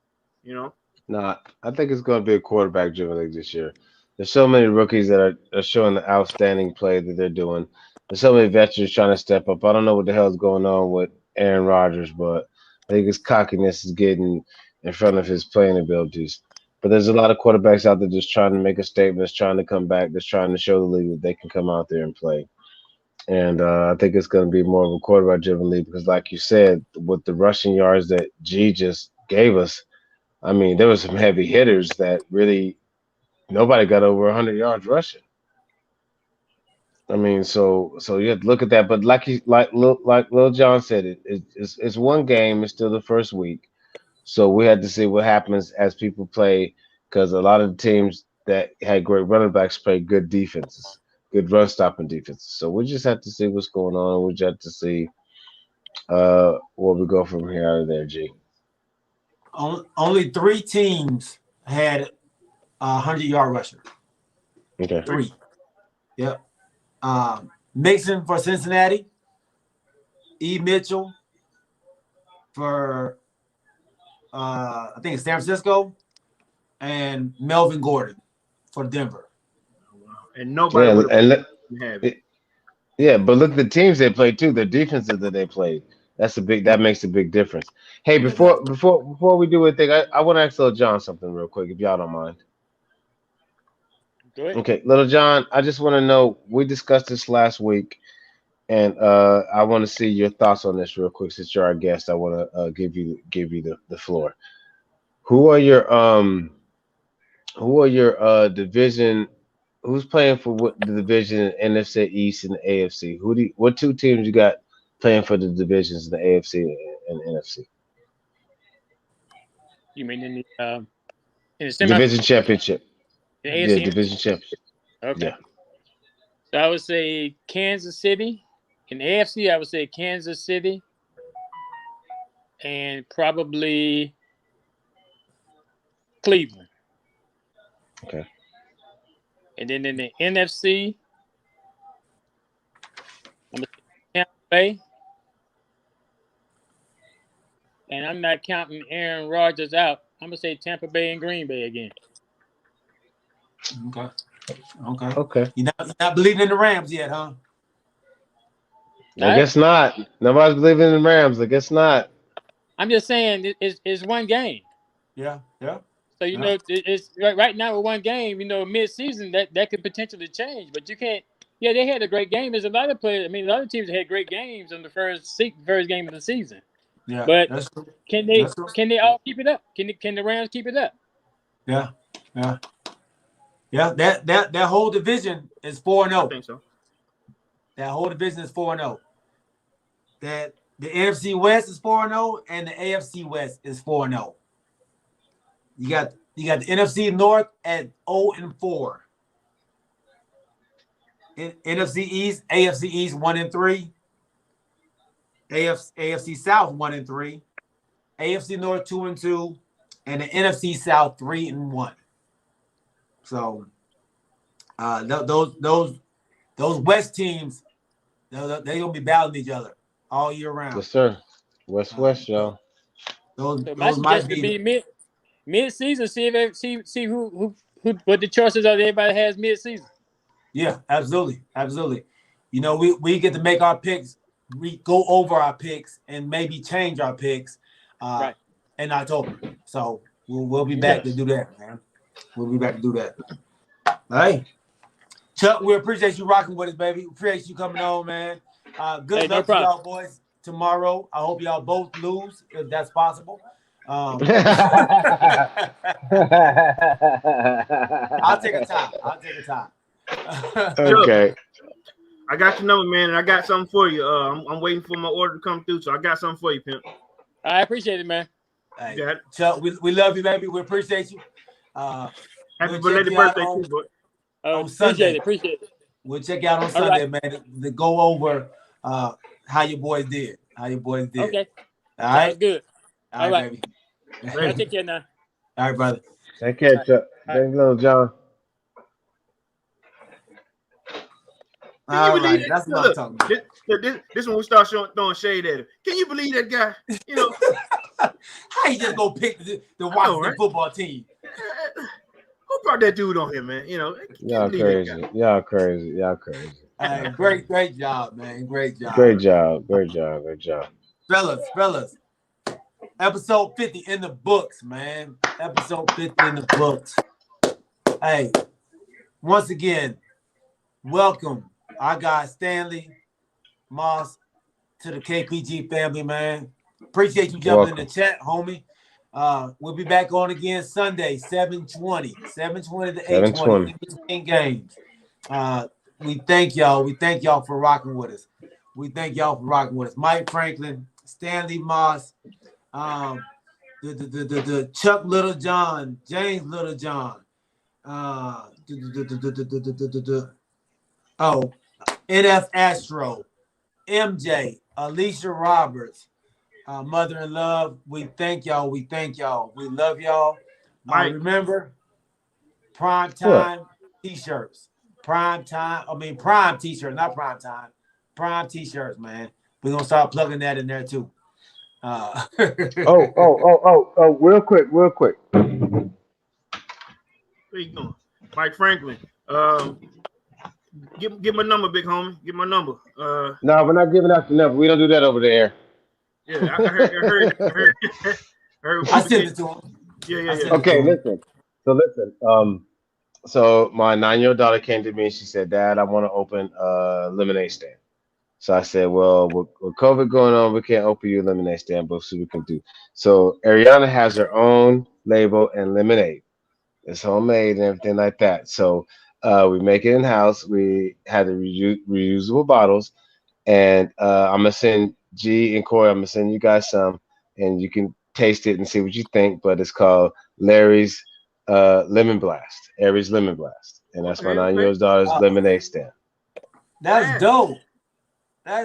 Speaker 3: You know.
Speaker 4: Nah, I think it's going to be a quarterback-driven league this year. There's so many rookies that are showing the outstanding play that they're doing. There's so many veterans trying to step up. I don't know what the hell's going on with Aaron Rodgers, but I think his cockiness is getting in front of his playing abilities. But there's a lot of quarterbacks out there just trying to make a statement, just trying to come back, just trying to show the league that they can come out there and play. And I think it's going to be more of a quarterback-driven league because, like you said, with the rushing yards that G just gave us, I mean, there was some heavy hitters that really nobody got over 100 yards rushing. I mean, so you have to look at that. But like Lil John said, it's one game. It's still the first week, so we had to see what happens as people play because a lot of the teams that had great running backs play good defenses, good run stopping defenses. So we just have to see what's going on. We just have to see where we go from here out of there. G.
Speaker 2: Only 3 teams had 100-yard rusher.
Speaker 4: Okay.
Speaker 2: 3. Yep. Mixon for Cincinnati. E. Mitchell for I think it's San Francisco, and Melvin Gordon for Denver.
Speaker 3: And nobody would have it.
Speaker 4: Yeah, but look at the teams they played too. The defenses that they played. That makes a big difference. Hey, before we do anything, I want to ask Little John something real quick, if y'all don't mind.
Speaker 6: Go ahead.
Speaker 4: Okay, Little John, I just want to know. We discussed this last week, and I want to see your thoughts on this real quick. Since you're our guest, I want to give you the floor. Who are your division? Who's playing for what the division in NFC East and the AFC? What 2 teams you got playing for the divisions in the AFC and NFC?
Speaker 6: You mean in the
Speaker 4: Division championship?
Speaker 6: The
Speaker 4: Yeah,
Speaker 6: AFC?
Speaker 4: division championship.
Speaker 6: Okay.
Speaker 4: Yeah.
Speaker 6: So I would say Kansas City. In the AFC, I would say Kansas City and probably Cleveland.
Speaker 4: Okay.
Speaker 6: And then in the NFC, I'm going to say Tampa Bay. And I'm not counting Aaron Rodgers out. I'm going to say Tampa Bay and Green Bay again.
Speaker 2: Okay. You're not believing in the Rams yet, huh?
Speaker 4: I guess not. Nobody's believing in the Rams. I guess not.
Speaker 6: I'm just saying it's one game.
Speaker 2: Yeah.
Speaker 6: So it's right now with one game. Mid-season that could potentially change, but you can't. Yeah, they had a great game. There's a lot of players. I mean, a lot of teams had great games in the first game of the season.
Speaker 2: Yeah,
Speaker 6: but can they all keep it up? Can the Rams keep it up?
Speaker 2: Yeah. That whole division is 4-0.
Speaker 3: I think so.
Speaker 2: That whole division is 4-0. That the NFC West is 4-0 and the AFC West is 4-0. You got the NFC North at 0-4. NFC East, AFC East 1-3. AFC South 1-3. AFC North 2-2, and the NFC South 3-1. So those West teams, they're gonna be battling each other all year round.
Speaker 4: Yes, sir. West, y'all.
Speaker 2: Those
Speaker 6: my
Speaker 2: might
Speaker 6: suggestion
Speaker 2: be
Speaker 6: mid-season. See who what the choices are that everybody has mid-season.
Speaker 2: Yeah, absolutely. We get to make our picks. We go over our picks and maybe change our picks in October. So we'll be back to do that, man. We'll be back to do that. All right. Chuck, we appreciate you rocking with us, baby. Appreciate you coming on, man. Good luck to y'all boys tomorrow. I hope y'all both lose, if that's possible. I'll take a tie.
Speaker 4: Okay.
Speaker 3: I got your number, man, and I got something for you. I'm waiting for my order to come through, so I got something for you, pimp.
Speaker 6: I appreciate it, man.
Speaker 2: Hey, Chuck, we love you, baby. We appreciate you.
Speaker 3: Happy belated birthday, too, boy.
Speaker 2: On Sunday.
Speaker 6: Appreciate it.
Speaker 2: We'll check out on
Speaker 6: All
Speaker 2: Sunday,
Speaker 6: right.
Speaker 2: man, to go over how your boys did.
Speaker 6: Okay.
Speaker 2: All
Speaker 6: Sounds
Speaker 2: right?
Speaker 6: good.
Speaker 2: All right, baby.
Speaker 6: Y'all take care now.
Speaker 2: All right, brother.
Speaker 4: Take care, Chuck.
Speaker 6: All right.
Speaker 4: Thank you, Little John.
Speaker 3: Can you
Speaker 2: All
Speaker 3: believe
Speaker 2: right,
Speaker 3: that?
Speaker 2: that's what I'm
Speaker 3: Look,
Speaker 2: talking about.
Speaker 3: this when we start throwing shade at him. Can you believe that guy? You know,
Speaker 2: How you just go pick the
Speaker 3: know,
Speaker 2: Washington
Speaker 3: right?
Speaker 2: football team?
Speaker 3: Who brought that dude on here, man? You know, can you
Speaker 4: Y'all
Speaker 3: believe that
Speaker 4: crazy.
Speaker 3: guy?
Speaker 4: Y'all crazy. Y'all crazy.
Speaker 2: Great job, man. Great job.
Speaker 4: Great job. Great job. Great job.
Speaker 2: Fellas. Episode 50 in the books, man. Episode 50 in the books. Hey, once again, welcome our guy Stanley Moss to the KPG family, man. Appreciate you jumping in the chat, homie. We'll be back on again Sunday, 7:20 to 8:20 in between games. We thank y'all. We thank y'all for rocking with us. Mike Franklin, Stanley Moss, the Chuck Littlejohn, James Littlejohn, NF Astro, MJ, Alicia Roberts, Mother in Love. We thank y'all. We love y'all.
Speaker 3: Mike.
Speaker 2: Remember, prime time t-shirts. Prime t-shirts, not prime time. Prime t-shirts, man. We're gonna start plugging that in there too.
Speaker 4: Real quick.
Speaker 3: Where you going? Mike Franklin. Give my number, big homie. Give my number.
Speaker 4: No, we're not giving out the number. We don't do that over there.
Speaker 3: Yeah, I heard.
Speaker 2: I sent it to him.
Speaker 3: Yeah.
Speaker 4: Okay, listen. So my 9-year-old daughter came to me and she said, "Dad, I want to open a lemonade stand." So I said, "Well, with COVID going on, we can't open you a lemonade stand, but see what we can do." So Ariana has her own label and lemonade. It's homemade and everything like that. So we make it in house. We had the reusable bottles, and I'm gonna send G and Corey. I'm gonna send you guys some, and you can taste it and see what you think. But it's called Larry's Lemon Blast. Aries Lemon Blast, and that's my 9-year-old daughter's lemonade stand.
Speaker 2: That's dope.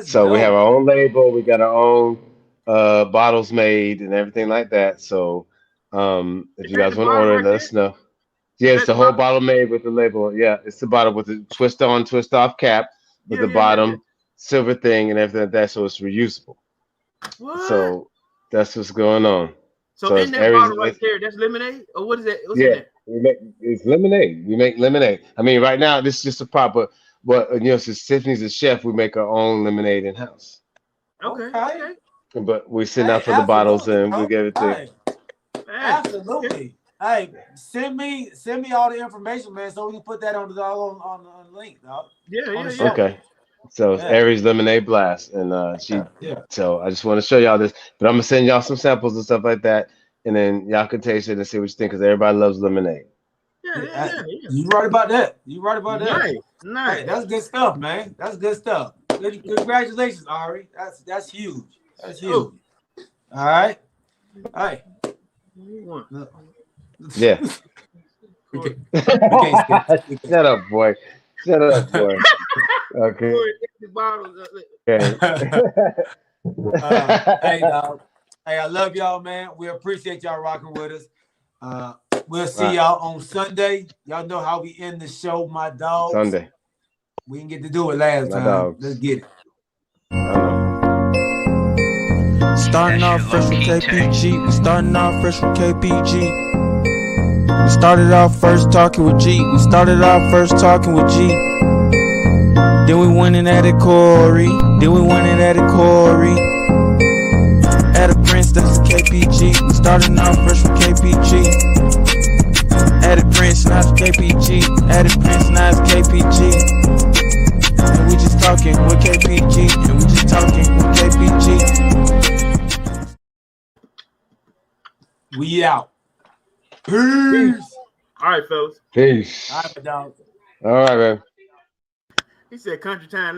Speaker 4: So we have our own label. We got our own bottles made and everything like that. So if you guys want to order, let us know. Yeah, it's the whole bottle made with the label. Yeah, it's the bottle with the twist on, twist off cap with the bottom silver thing and everything like that. So it's reusable.
Speaker 3: What?
Speaker 4: So that's what's going on.
Speaker 3: So in that bottle right there, that's lemonade? Or what is that? What's in that?
Speaker 4: It's lemonade. We make lemonade. I mean, right now, this is just a prop, but since Tiffany's a chef, we make our own lemonade in house.
Speaker 3: Okay.
Speaker 4: But we send out for the bottles and we get it to.
Speaker 2: Absolutely. Hey, send me all the information, man, so we can put that on the link, dog.
Speaker 3: Yeah.
Speaker 4: Okay. So it's Aries Lemonade Blast, and So I just want to show y'all this, but I'm gonna send y'all some samples and stuff like that, and then y'all can taste it and see what you think, because everybody loves lemonade.
Speaker 3: Yeah.
Speaker 2: You right about that.
Speaker 3: Nice.
Speaker 2: Hey, that's good stuff, man. That's good stuff. Congratulations, Ari. That's huge. That's huge. All right. Hey.
Speaker 4: Yeah.
Speaker 2: we can't
Speaker 4: Shut up, boy. Okay.
Speaker 2: Hey, dog. Hey, I love y'all, man. We appreciate y'all rocking with us. We'll see y'all on Sunday. Y'all know how we end the show, my dogs.
Speaker 4: Sunday.
Speaker 2: We didn't get to do it last time.
Speaker 4: Dogs.
Speaker 2: Let's get it.
Speaker 1: Starting off fresh with KPG. We starting off fresh with KPG. We started off first talking with G. Then we went and added Corey. Added Prince, that's KPG. We started off fresh with KPG. Added Prince, now it's KPG. And we just talking with KPG.
Speaker 2: We out. Peace.
Speaker 3: All right, fellas.
Speaker 4: Peace.
Speaker 2: All right, dog.
Speaker 4: All right, man.
Speaker 3: He said country time.